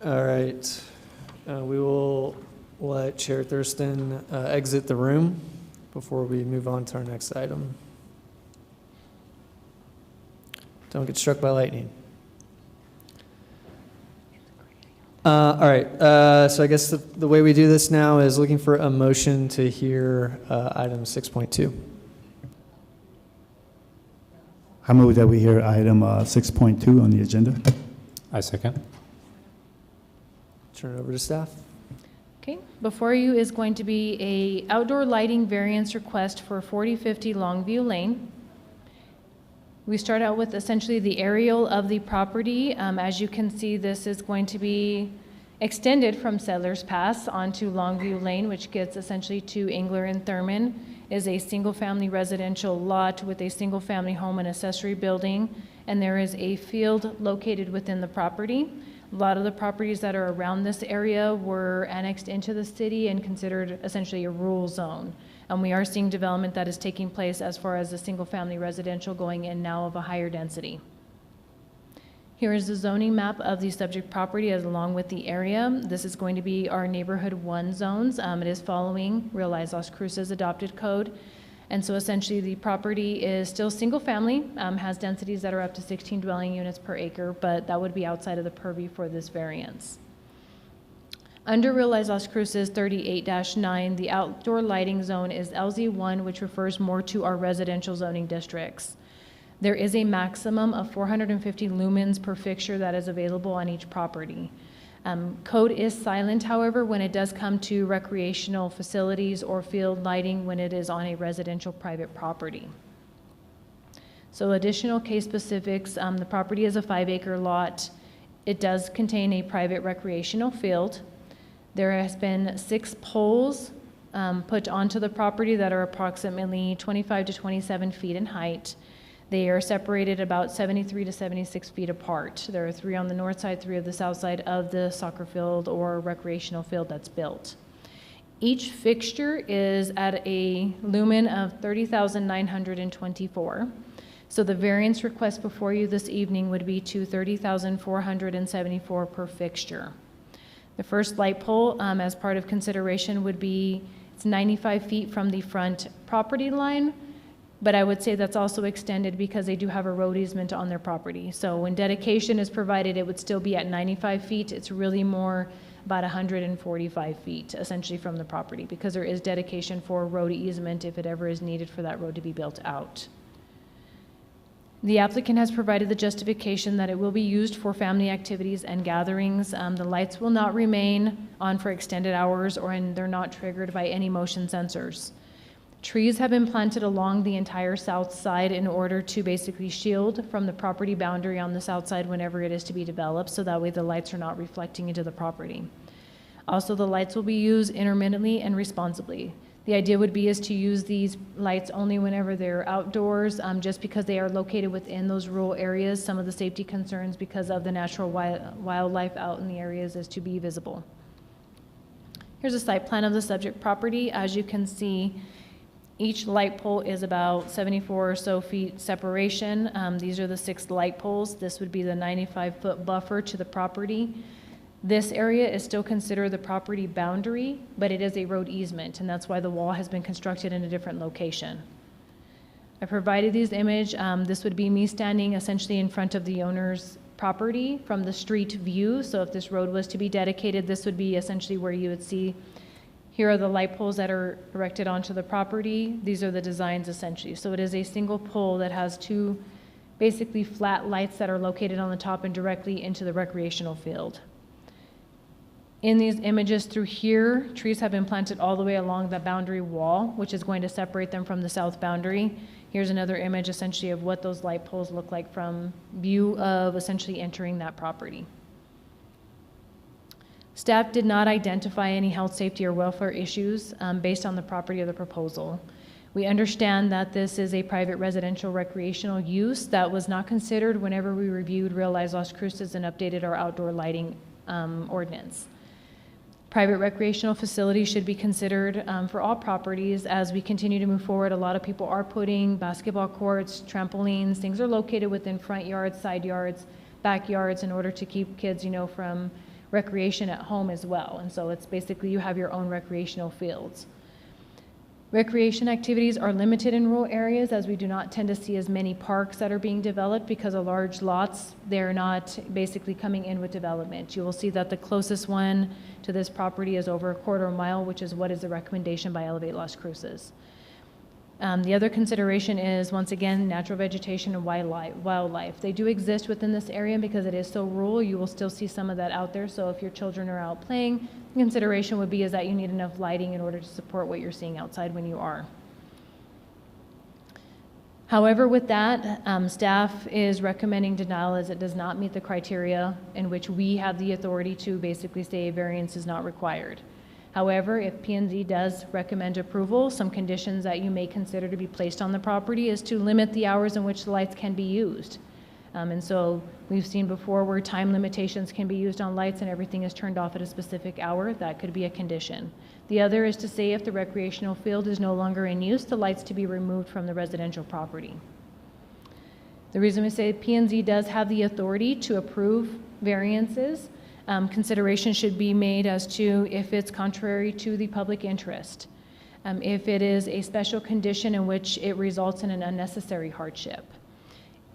All right. We will let Chair Thurston exit the room before we move on to our next item. Don't get struck by lightning. All right. So I guess the way we do this now is looking for a motion to hear item 6.2. I move that we hear item 6.2 on the agenda. I second. Turn it over to staff. Okay, before you is going to be a outdoor lighting variance request for 4050 Longview Lane. We start out with essentially the aerial of the property. As you can see, this is going to be extended from Settlers Pass onto Longview Lane, which gets essentially to Engler and Thurman. Is a single-family residential lot with a single-family home and accessory building, and there is a field located within the property. A lot of the properties that are around this area were annexed into the city and considered essentially a rural zone. And we are seeing development that is taking place as far as the single-family residential going in now of a higher density. Here is the zoning map of the subject property as along with the area. This is going to be our neighborhood 1 zones. It is following Realize Las Cruces adopted code. And so essentially the property is still single family, has densities that are up to 16 dwelling units per acre, but that would be outside of the purview for this variance. Under Realize Las Cruces 38-9, the outdoor lighting zone is LZ1, which refers more to our residential zoning districts. There is a maximum of 450 lumens per fixture that is available on each property. Code is silent, however, when it does come to recreational facilities or field lighting when it is on a residential private property. So additional case specifics, the property is a 5-acre lot. It does contain a private recreational field. There has been 6 poles put onto the property that are approximately 25 to 27 feet in height. They are separated about 73 to 76 feet apart. There are 3 on the north side, 3 on the south side of the soccer field or recreational field that's built. Each fixture is at a lumen of 30,924. So the variance request before you this evening would be to 30,474 per fixture. The first light pole, as part of consideration, would be it's 95 feet from the front property line. But I would say that's also extended because they do have a road easement on their property. So when dedication is provided, it would still be at 95 feet. It's really more about 145 feet, essentially, from the property, because there is dedication for road easement if it ever is needed for that road to be built out. The applicant has provided the justification that it will be used for family activities and gatherings. The lights will not remain on for extended hours, and they're not triggered by any motion sensors. Trees have been planted along the entire south side in order to basically shield from the property boundary on the south side whenever it is to be developed, so that way the lights are not reflecting into the property. Also, the lights will be used intermittently and responsibly. The idea would be is to use these lights only whenever they're outdoors, just because they are located within those rural areas. Some of the safety concerns because of the natural wildlife out in the areas is to be visible. Here's a site plan of the subject property. As you can see, each light pole is about 74 or so feet separation. These are the 6 light poles. This would be the 95-foot buffer to the property. This area is still considered the property boundary, but it is a road easement, and that's why the wall has been constructed in a different location. I provided these image. This would be me standing essentially in front of the owner's property from the street view. So if this road was to be dedicated, this would be essentially where you would see. Here are the light poles that are erected onto the property. These are the designs essentially. So it is a single pole that has 2 basically flat lights that are located on the top and directly into the recreational field. In these images through here, trees have been planted all the way along the boundary wall, which is going to separate them from the south boundary. Here's another image essentially of what those light poles look like from view of essentially entering that property. Staff did not identify any health, safety, or welfare issues based on the property of the proposal. We understand that this is a private residential recreational use that was not considered whenever we reviewed Realize Las Cruces and updated our outdoor lighting ordinance. Private recreational facilities should be considered for all properties as we continue to move forward. A lot of people are putting basketball courts, trampolines, things are located within front yards, side yards, backyards in order to keep kids, from recreation at home as well. And so it's basically you have your own recreational fields. Recreation activities are limited in rural areas as we do not tend to see as many parks that are being developed because of large lots. They're not basically coming in with development. You will see that the closest one to this property is over a quarter mile, which is what is the recommendation by Elevate Las Cruces. The other consideration is, once again, natural vegetation and wildlife. They do exist within this area because it is so rural. You will still see some of that out there. So if your children are out playing, the consideration would be is that you need enough lighting in order to support what you're seeing outside when you are. However, with that, staff is recommending denial as it does not meet the criteria in which we have the authority to basically say a variance is not required. However, if P&Z does recommend approval, some conditions that you may consider to be placed on the property is to limit the hours in which the lights can be used. And so we've seen before where time limitations can be used on lights and everything is turned off at a specific hour. That could be a condition. The other is to say if the recreational field is no longer in use, the lights to be removed from the residential property. The reason we say P&Z does have the authority to approve variances, consideration should be made as to if it's contrary to the public interest, if it is a special condition in which it results in an unnecessary hardship.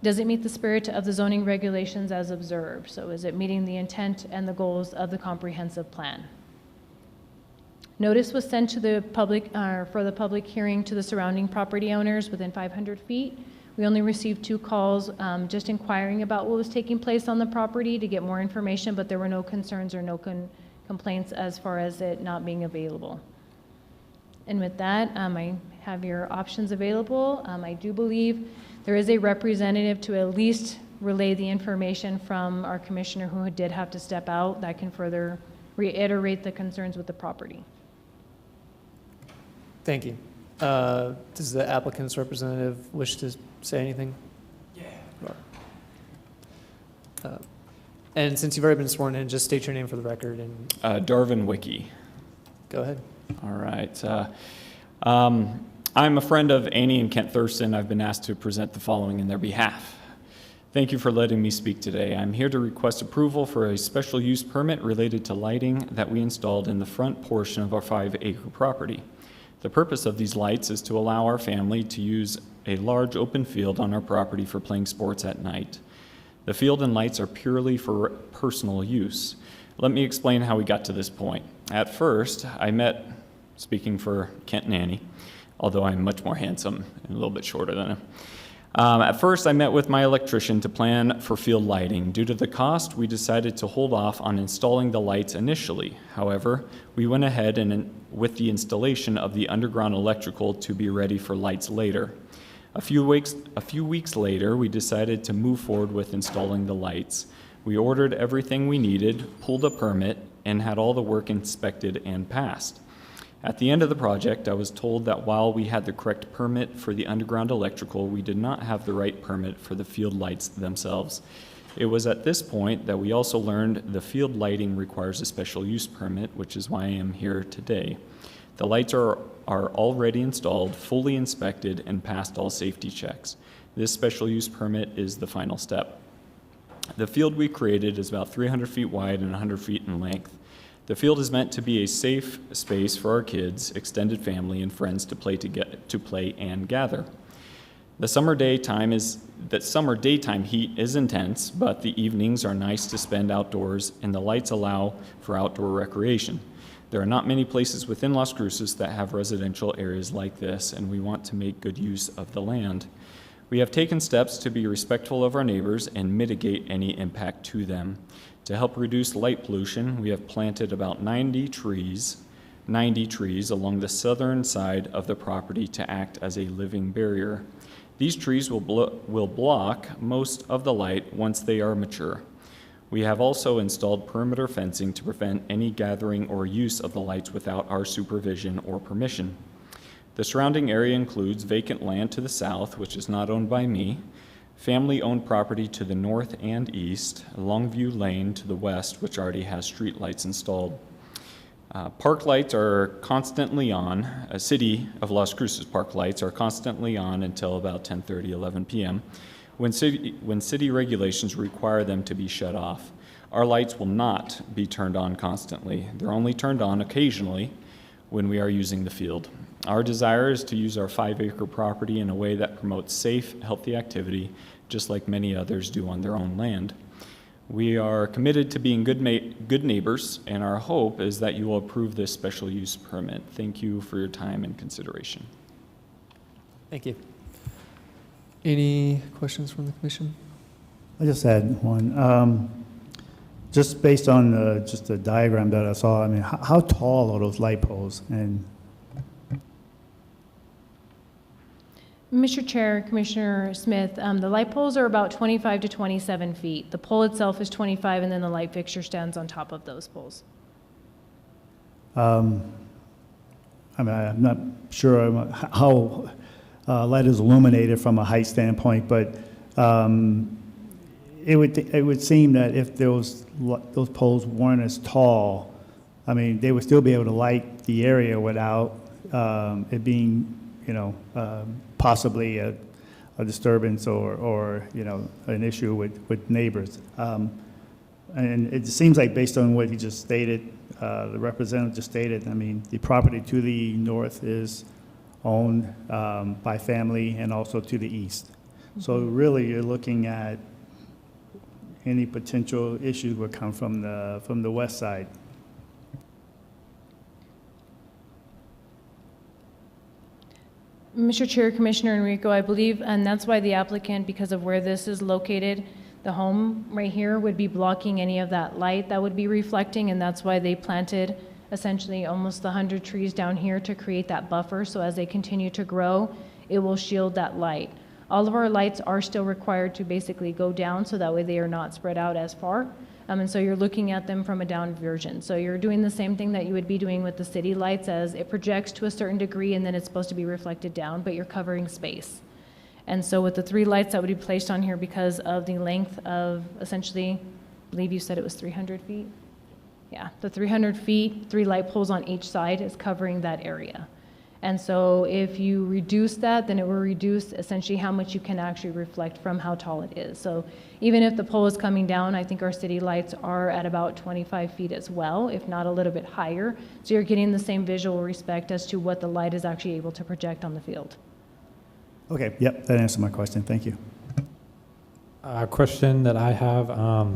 Does it meet the spirit of the zoning regulations as observed? So is it meeting the intent and the goals of the comprehensive plan? Notice was sent to the public for the public hearing to the surrounding property owners within 500 feet. We only received 2 calls just inquiring about what was taking place on the property to get more information, but there were no concerns or no complaints as far as it not being available. And with that, I have your options available. I do believe there is a representative to at least relay the information from our commissioner who did have to step out that can further reiterate the concerns with the property. Thank you. Does the applicant's representative wish to say anything? Yeah. And since you've already been sworn in, just state your name for the record. And Darvin Wiki. Go ahead. All right. I'm a friend of Annie and Kent Thurston. I've been asked to present the following in their behalf. Thank you for letting me speak today. I'm here to request approval for a special use permit related to lighting that we installed in the front portion of our 5-acre property. The purpose of these lights is to allow our family to use a large open field on our property for playing sports at night. The field and lights are purely for personal use. Let me explain how we got to this point. At first, I met, speaking for Kent and Annie, although I'm much more handsome and a little bit shorter than him. At first, I met with my electrician to plan for field lighting. Due to the cost, we decided to hold off on installing the lights initially. However, we went ahead with the installation of the underground electrical to be ready for lights later. A few weeks later, we decided to move forward with installing the lights. We ordered everything we needed, pulled a permit, and had all the work inspected and passed. At the end of the project, I was told that while we had the correct permit for the underground electrical, we did not have the right permit for the field lights themselves. It was at this point that we also learned the field lighting requires a special use permit, which is why I am here today. The lights are already installed, fully inspected, and passed all safety checks. This special use permit is the final step. The field we created is about 300 feet wide and 100 feet in length. The field is meant to be a safe space for our kids, extended family, and friends to play and gather. The summer daytime heat is intense, but the evenings are nice to spend outdoors, and the lights allow for outdoor recreation. There are not many places within Las Cruces that have residential areas like this, and we want to make good use of the land. We have taken steps to be respectful of our neighbors and mitigate any impact to them. To help reduce light pollution, we have planted about 90 trees along the southern side of the property to act as a living barrier. These trees will block most of the light once they are mature. We have also installed perimeter fencing to prevent any gathering or use of the lights without our supervision or permission. The surrounding area includes vacant land to the south, which is not owned by me, family-owned property to the north and east, Longview Lane to the west, which already has street lights installed. Park lights are constantly on. City of Las Cruces park lights are constantly on until about 10:30, 11 p.m. when city regulations require them to be shut off. Our lights will not be turned on constantly. They're only turned on occasionally when we are using the field. Our desire is to use our 5-acre property in a way that promotes safe, healthy activity, just like many others do on their own land. We are committed to being good neighbors, and our hope is that you will approve this special use permit. Thank you for your time and consideration. Thank you. Any questions from the commission? I just had one. Just based on just the diagram that I saw, I mean, how tall are those light poles? And Mr. Chair, Commissioner Smith, the light poles are about 25 to 27 feet. The pole itself is 25, and then the light fixture stands on top of those poles. I mean, I'm not sure how light is illuminated from a height standpoint, but it would seem that if those poles weren't as tall, I mean, they would still be able to light the area without it being, possibly a disturbance or an issue with neighbors. And it seems like based on what he just stated, the representative just stated, I mean, the property to the north is owned by family and also to the east. So really you're looking at any potential issues would come from the west side. Mr. Chair, Commissioner Enrico, I believe, and that's why the applicant, because of where this is located, the home right here would be blocking any of that light that would be reflecting, and that's why they planted essentially almost 100 trees down here to create that buffer, so as they continue to grow, it will shield that light. All of our lights are still required to basically go down, so that way they are not spread out as far. And so you're looking at them from a down version. So you're doing the same thing that you would be doing with the city lights, as it projects to a certain degree and then it's supposed to be reflected down, but you're covering space. And so with the 3 lights that would be placed on here, because of the length of essentially, I believe you said it was 300 feet? Yeah, the 300 feet, 3 light poles on each side is covering that area. And so if you reduce that, then it will reduce essentially how much you can actually reflect from how tall it is. So even if the pole is coming down, I think our city lights are at about 25 feet as well, if not a little bit higher. So you're getting the same visual respect as to what the light is actually able to project on the field. Okay, yep, that answered my question. Thank you. A question that I have,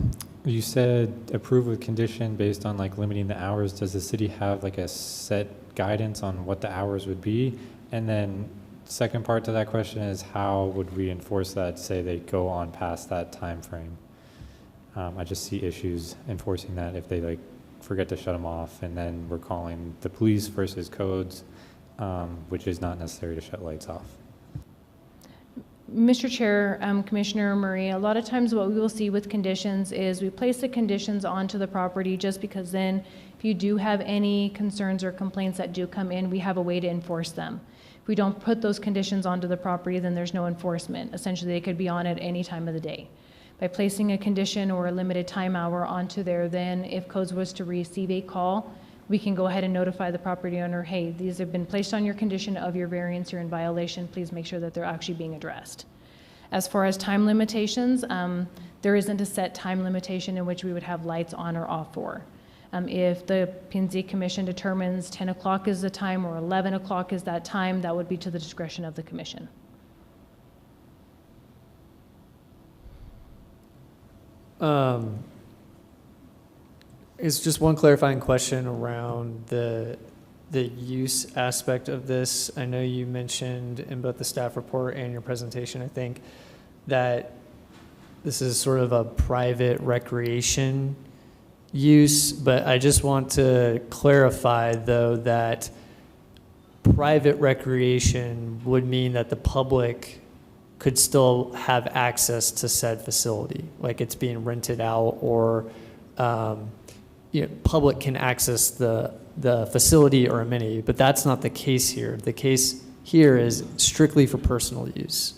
you said approve with condition based on like limiting the hours. Does the city have like a set guidance on what the hours would be? And then second part to that question is, how would we enforce that, say they go on past that time frame? I just see issues enforcing that if they like forget to shut them off, and then we're calling the police versus codes, which is not necessary to shut lights off. Mr. Chair, Commissioner Murray, a lot of times what we will see with conditions is we place the conditions onto the property just because then if you do have any concerns or complaints that do come in, we have a way to enforce them. If we don't put those conditions onto the property, then there's no enforcement. Essentially, they could be on at any time of the day. By placing a condition or a limited time hour onto there, then if codes was to receive a call, we can go ahead and notify the property owner, hey, these have been placed on your condition of your variance, you're in violation, please make sure that they're actually being addressed. As far as time limitations, there isn't a set time limitation in which we would have lights on or off for. If the P&Z Commission determines 10 o'clock is the time or 11 o'clock is that time, that would be to the discretion of the commission. It's just one clarifying question around the use aspect of this. I know you mentioned in both the staff report and your presentation, I think, that this is sort of a private recreation use, but I just want to clarify, though, that private recreation would mean that the public could still have access to said facility, like it's being rented out, or public can access the facility or amenity, but that's not the case here. The case here is strictly for personal use,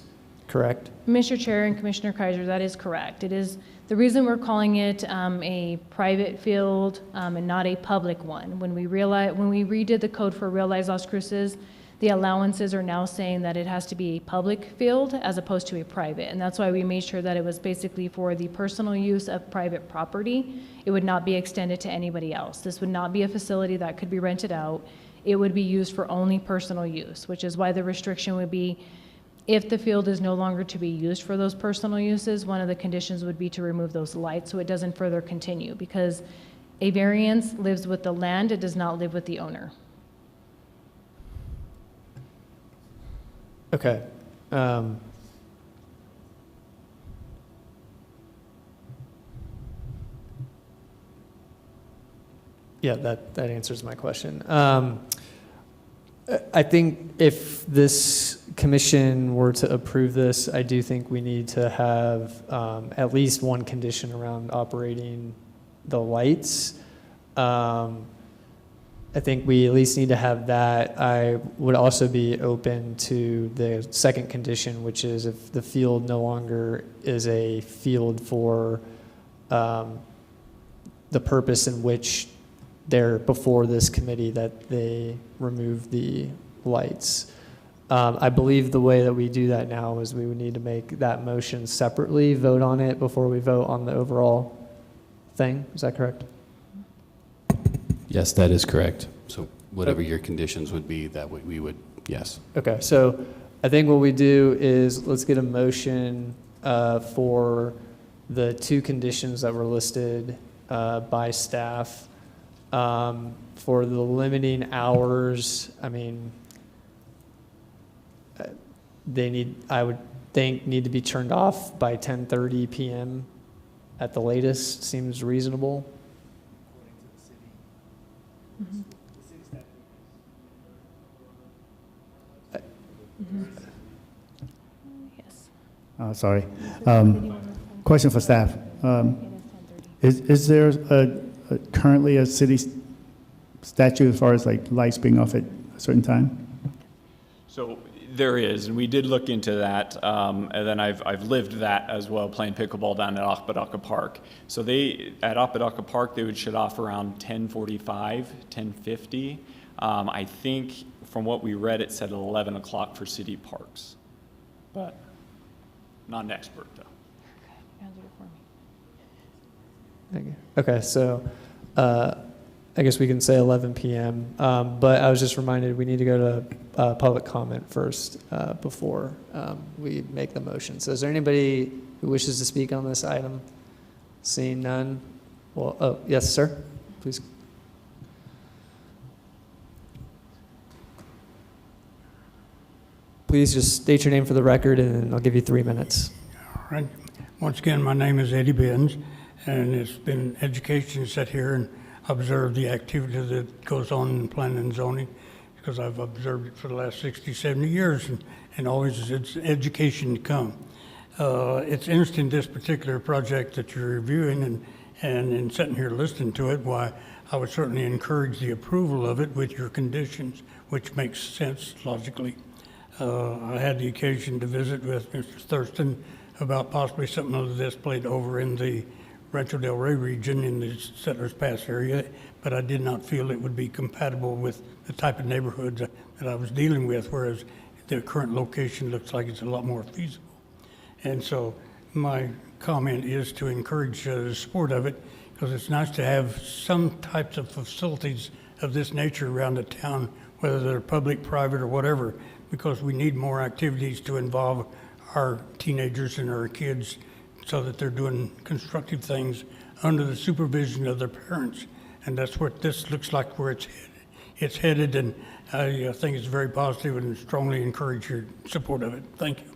correct? Mr. Chair and Commissioner Kaiser, that is correct. It is the reason we're calling it a private field and not a public one. When we redid the code for Real Life Las Cruces, the allowances are now saying that it has to be a public field as opposed to a private. And that's why we made sure that it was basically for the personal use of private property. It would not be extended to anybody else. This would not be a facility that could be rented out. It would be used for only personal use, which is why the restriction would be, if the field is no longer to be used for those personal uses, one of the conditions would be to remove those lights so it doesn't further continue, because a variance lives with the land, it does not live with the owner. Okay. Yeah, that answers my question. I think if this commission were to approve this, I do think we need to have at least one condition around operating the lights. I think we at least need to have that. I would also be open to the second condition, which is if the field no longer is a field for the purpose in which they're before this committee, that they remove the lights. I believe the way that we do that now is we would need to make that motion separately, vote on it before we vote on the overall thing. Is that correct? Yes, that is correct. So whatever your conditions would be, that we would, yes. Okay, so I think what we do is let's get a motion for the two conditions that were listed by staff. For the limiting hours, I mean, I would think, need to be turned off by 10:30 p.m. at the latest. Seems reasonable. Yes. Sorry. Question for staff. Is there currently a city statute as far as like lights being off at a certain time? So there is, and we did look into that, and then I've lived that as well, playing pickleball down at Apodaca Park. So at Apodaca Park, they would shut off around 10:45, 10:50. I think from what we read, it said 11 o'clock for city parks, but not an expert though. Thank you. Okay, so I guess we can say 11 p.m. But I was just reminded we need to go to public comment first before we make the motion. So is there anybody who wishes to speak on this item? Seeing none? Well, oh, yes, sir. Please. Please just state your name for the record, and I'll give you 3 minutes. All right. Once again, my name is Eddie Benz, and it's been education to sit here and observe the activity that goes on in planning and zoning, because I've observed it for the last 60, 70 years, and always it's education to come. It's interesting, this particular project that you're reviewing, and in sitting here listening to it, why I would certainly encourage the approval of it with your conditions, which makes sense logically. I had the occasion to visit with Mr. Thurston about possibly something of this played over in the Rancho Del Rey region in the Settlers Pass area, but I did not feel it would be compatible with the type of neighborhoods that I was dealing with, whereas the current location looks like it's a lot more feasible. And so my comment is to encourage the support of it, because it's nice to have some types of facilities of this nature around the town, whether they're public, private, or whatever, because we need more activities to involve our teenagers and our kids so that they're doing constructive things under the supervision of their parents. And that's what this looks like, where it's headed, and I think it's very positive and strongly encourage your support of it. Thank you.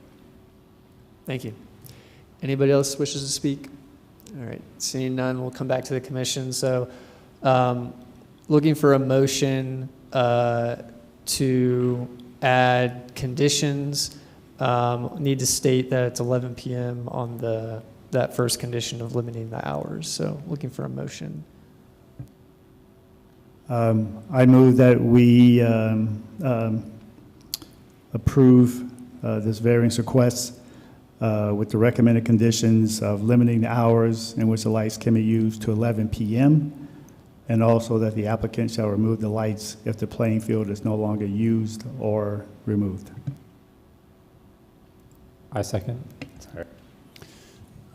Thank you. Anybody else wishes to speak? All right, seeing none, we'll come back to the commission. So looking for a motion to add conditions. Need to state that it's 11 p.m. on that first condition of limiting the hours. So looking for a motion. I move that we approve this variance request with the recommended conditions of limiting the hours in which the lights can be used to 11 p.m. and also that the applicant shall remove the lights if the playing field is no longer used or removed. I second. Sorry.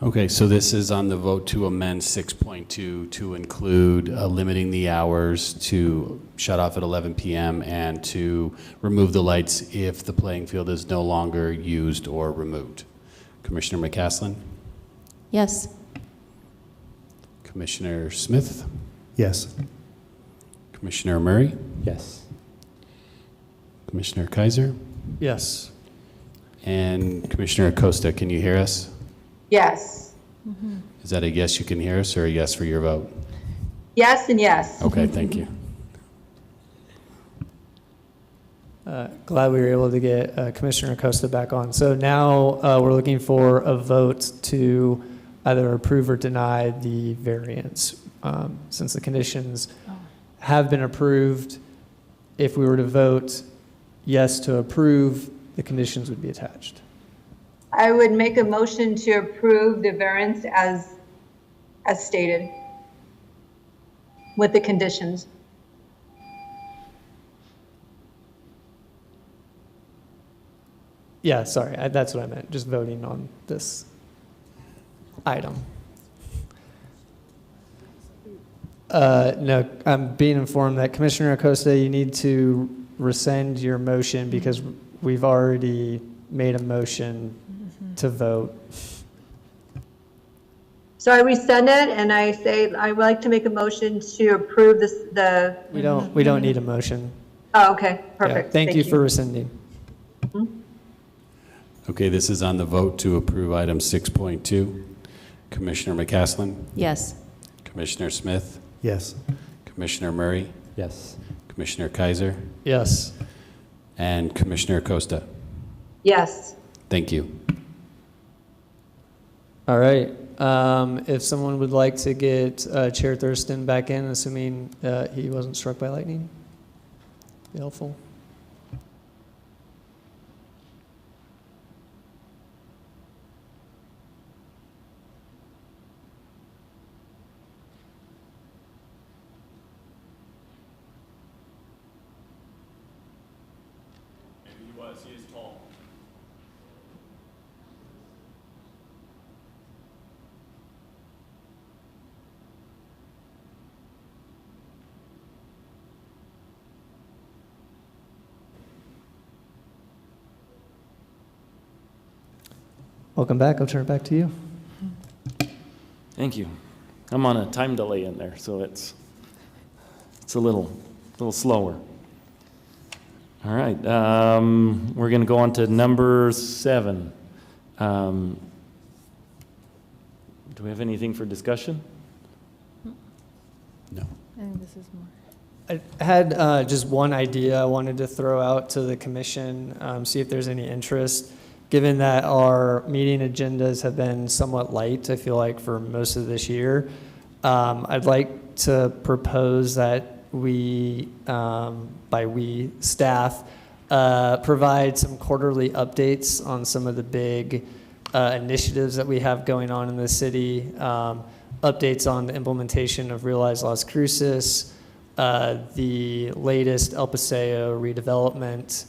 Okay, so this is on the vote to amend 6.2 to include limiting the hours to shut off at 11 p.m. and to remove the lights if the playing field is no longer used or removed. Commissioner McCaslin? Yes. Commissioner Smith? Yes. Commissioner Murray? Yes. Commissioner Kaiser? Yes. And Commissioner Acosta, can you hear us? Yes. Is that a yes, you can hear us, or a yes for your vote? Yes and yes. Okay, thank you. Glad we were able to get Commissioner Acosta back on. So now we're looking for a vote to either approve or deny the variance. Since the conditions have been approved, if we were to vote yes to approve, the conditions would be attached. I would make a motion to approve the variance as stated with the conditions. Yeah, sorry, that's what I meant, just voting on this item. No, I'm being informed that Commissioner Acosta, you need to rescind your motion because we've already made a motion to vote. So I rescind it and I say I would like to make a motion to approve this, We don't need a motion. oh, okay, Yeah, perfect. thank you for rescinding. Okay, this is on the vote to approve item 6.2. Commissioner McCaslin? Yes. Commissioner Smith? Yes. Commissioner Murray? Yes. Commissioner Kaiser? Yes. And Commissioner Acosta? Yes. Thank you. All right. If someone would like to get Chair Thurston back in, assuming he wasn't struck by lightning, be helpful. He is tall. Welcome back. I'll turn it back to you. Thank you. I'm on a time delay in there, so it's a little slower. All right, we're going to go on to number 7. Do we have anything for discussion? No. I think this is more. I had just one idea I wanted to throw out to the commission, see if there's any interest. Given that our meeting agendas have been somewhat light, I feel like for most of this year, I'd like to propose that we, by we, staff, provide some quarterly updates on some of the big initiatives that we have going on in the city, updates on the implementation of Realize Las Cruces, the latest El Paseo redevelopment,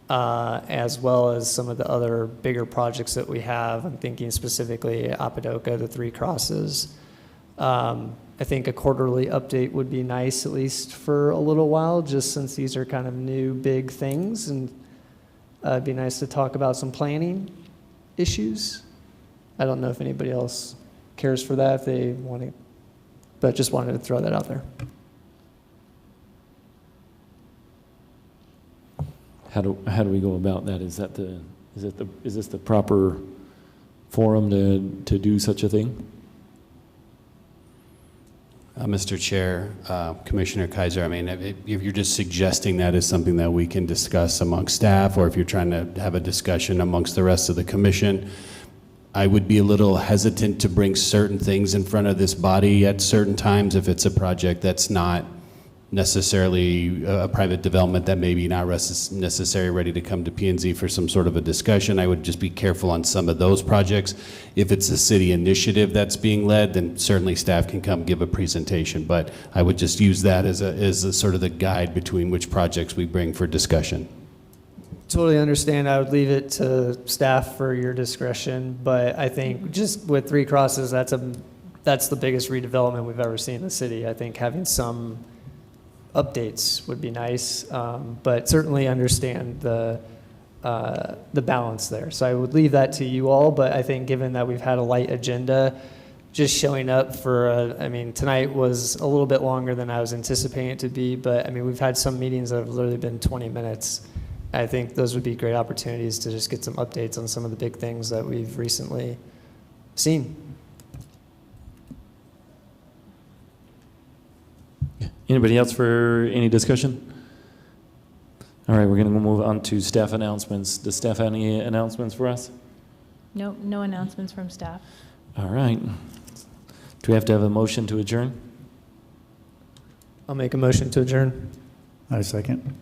as well as some of the other bigger projects that we have. I'm thinking specifically Apodaca, the Three Crosses. I think a quarterly update would be nice, at least for a little while, just since these are kind of new big things, and it'd be nice to talk about some planning issues. I don't know if anybody else cares for that, if they want to, but just wanted to throw that out there. How do we go about that? Is this the proper forum to do such a thing? Mr. Chair, Commissioner Kaiser, I mean, if you're just suggesting that is something that we can discuss amongst staff, or if you're trying to have a discussion amongst the rest of the commission, I would be a little hesitant to bring certain things in front of this body at certain times if it's a project that's not necessarily a private development that may be not necessarily ready to come to P&Z for some sort of a discussion. I would just be careful on some of those projects. If it's a city initiative that's being led, then certainly staff can come give a presentation. But I would just use that as a sort of the guide between which projects we bring for discussion. Totally understand. I would leave it to staff for your discretion, but I think just with Three Crosses, that's the biggest redevelopment we've ever seen in the city. I think having some updates would be nice, but certainly understand the balance there. So I would leave that to you all, but I think given that we've had a light agenda, just showing up for, I mean, tonight was a little bit longer than I was anticipating it to be, but I mean, we've had some meetings that have literally been 20 minutes. I think those would be great opportunities to just get some updates on some of the big things that we've recently seen. Anybody else for any discussion? All right, we're going to move on to staff announcements. Does staff have any announcements for us? No, no announcements from staff. All right. Do we have to have a motion to adjourn? I'll make a motion to adjourn. I second.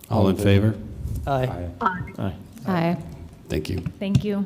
All in favor? Aye. Aye. Aye. Thank you. Thank you.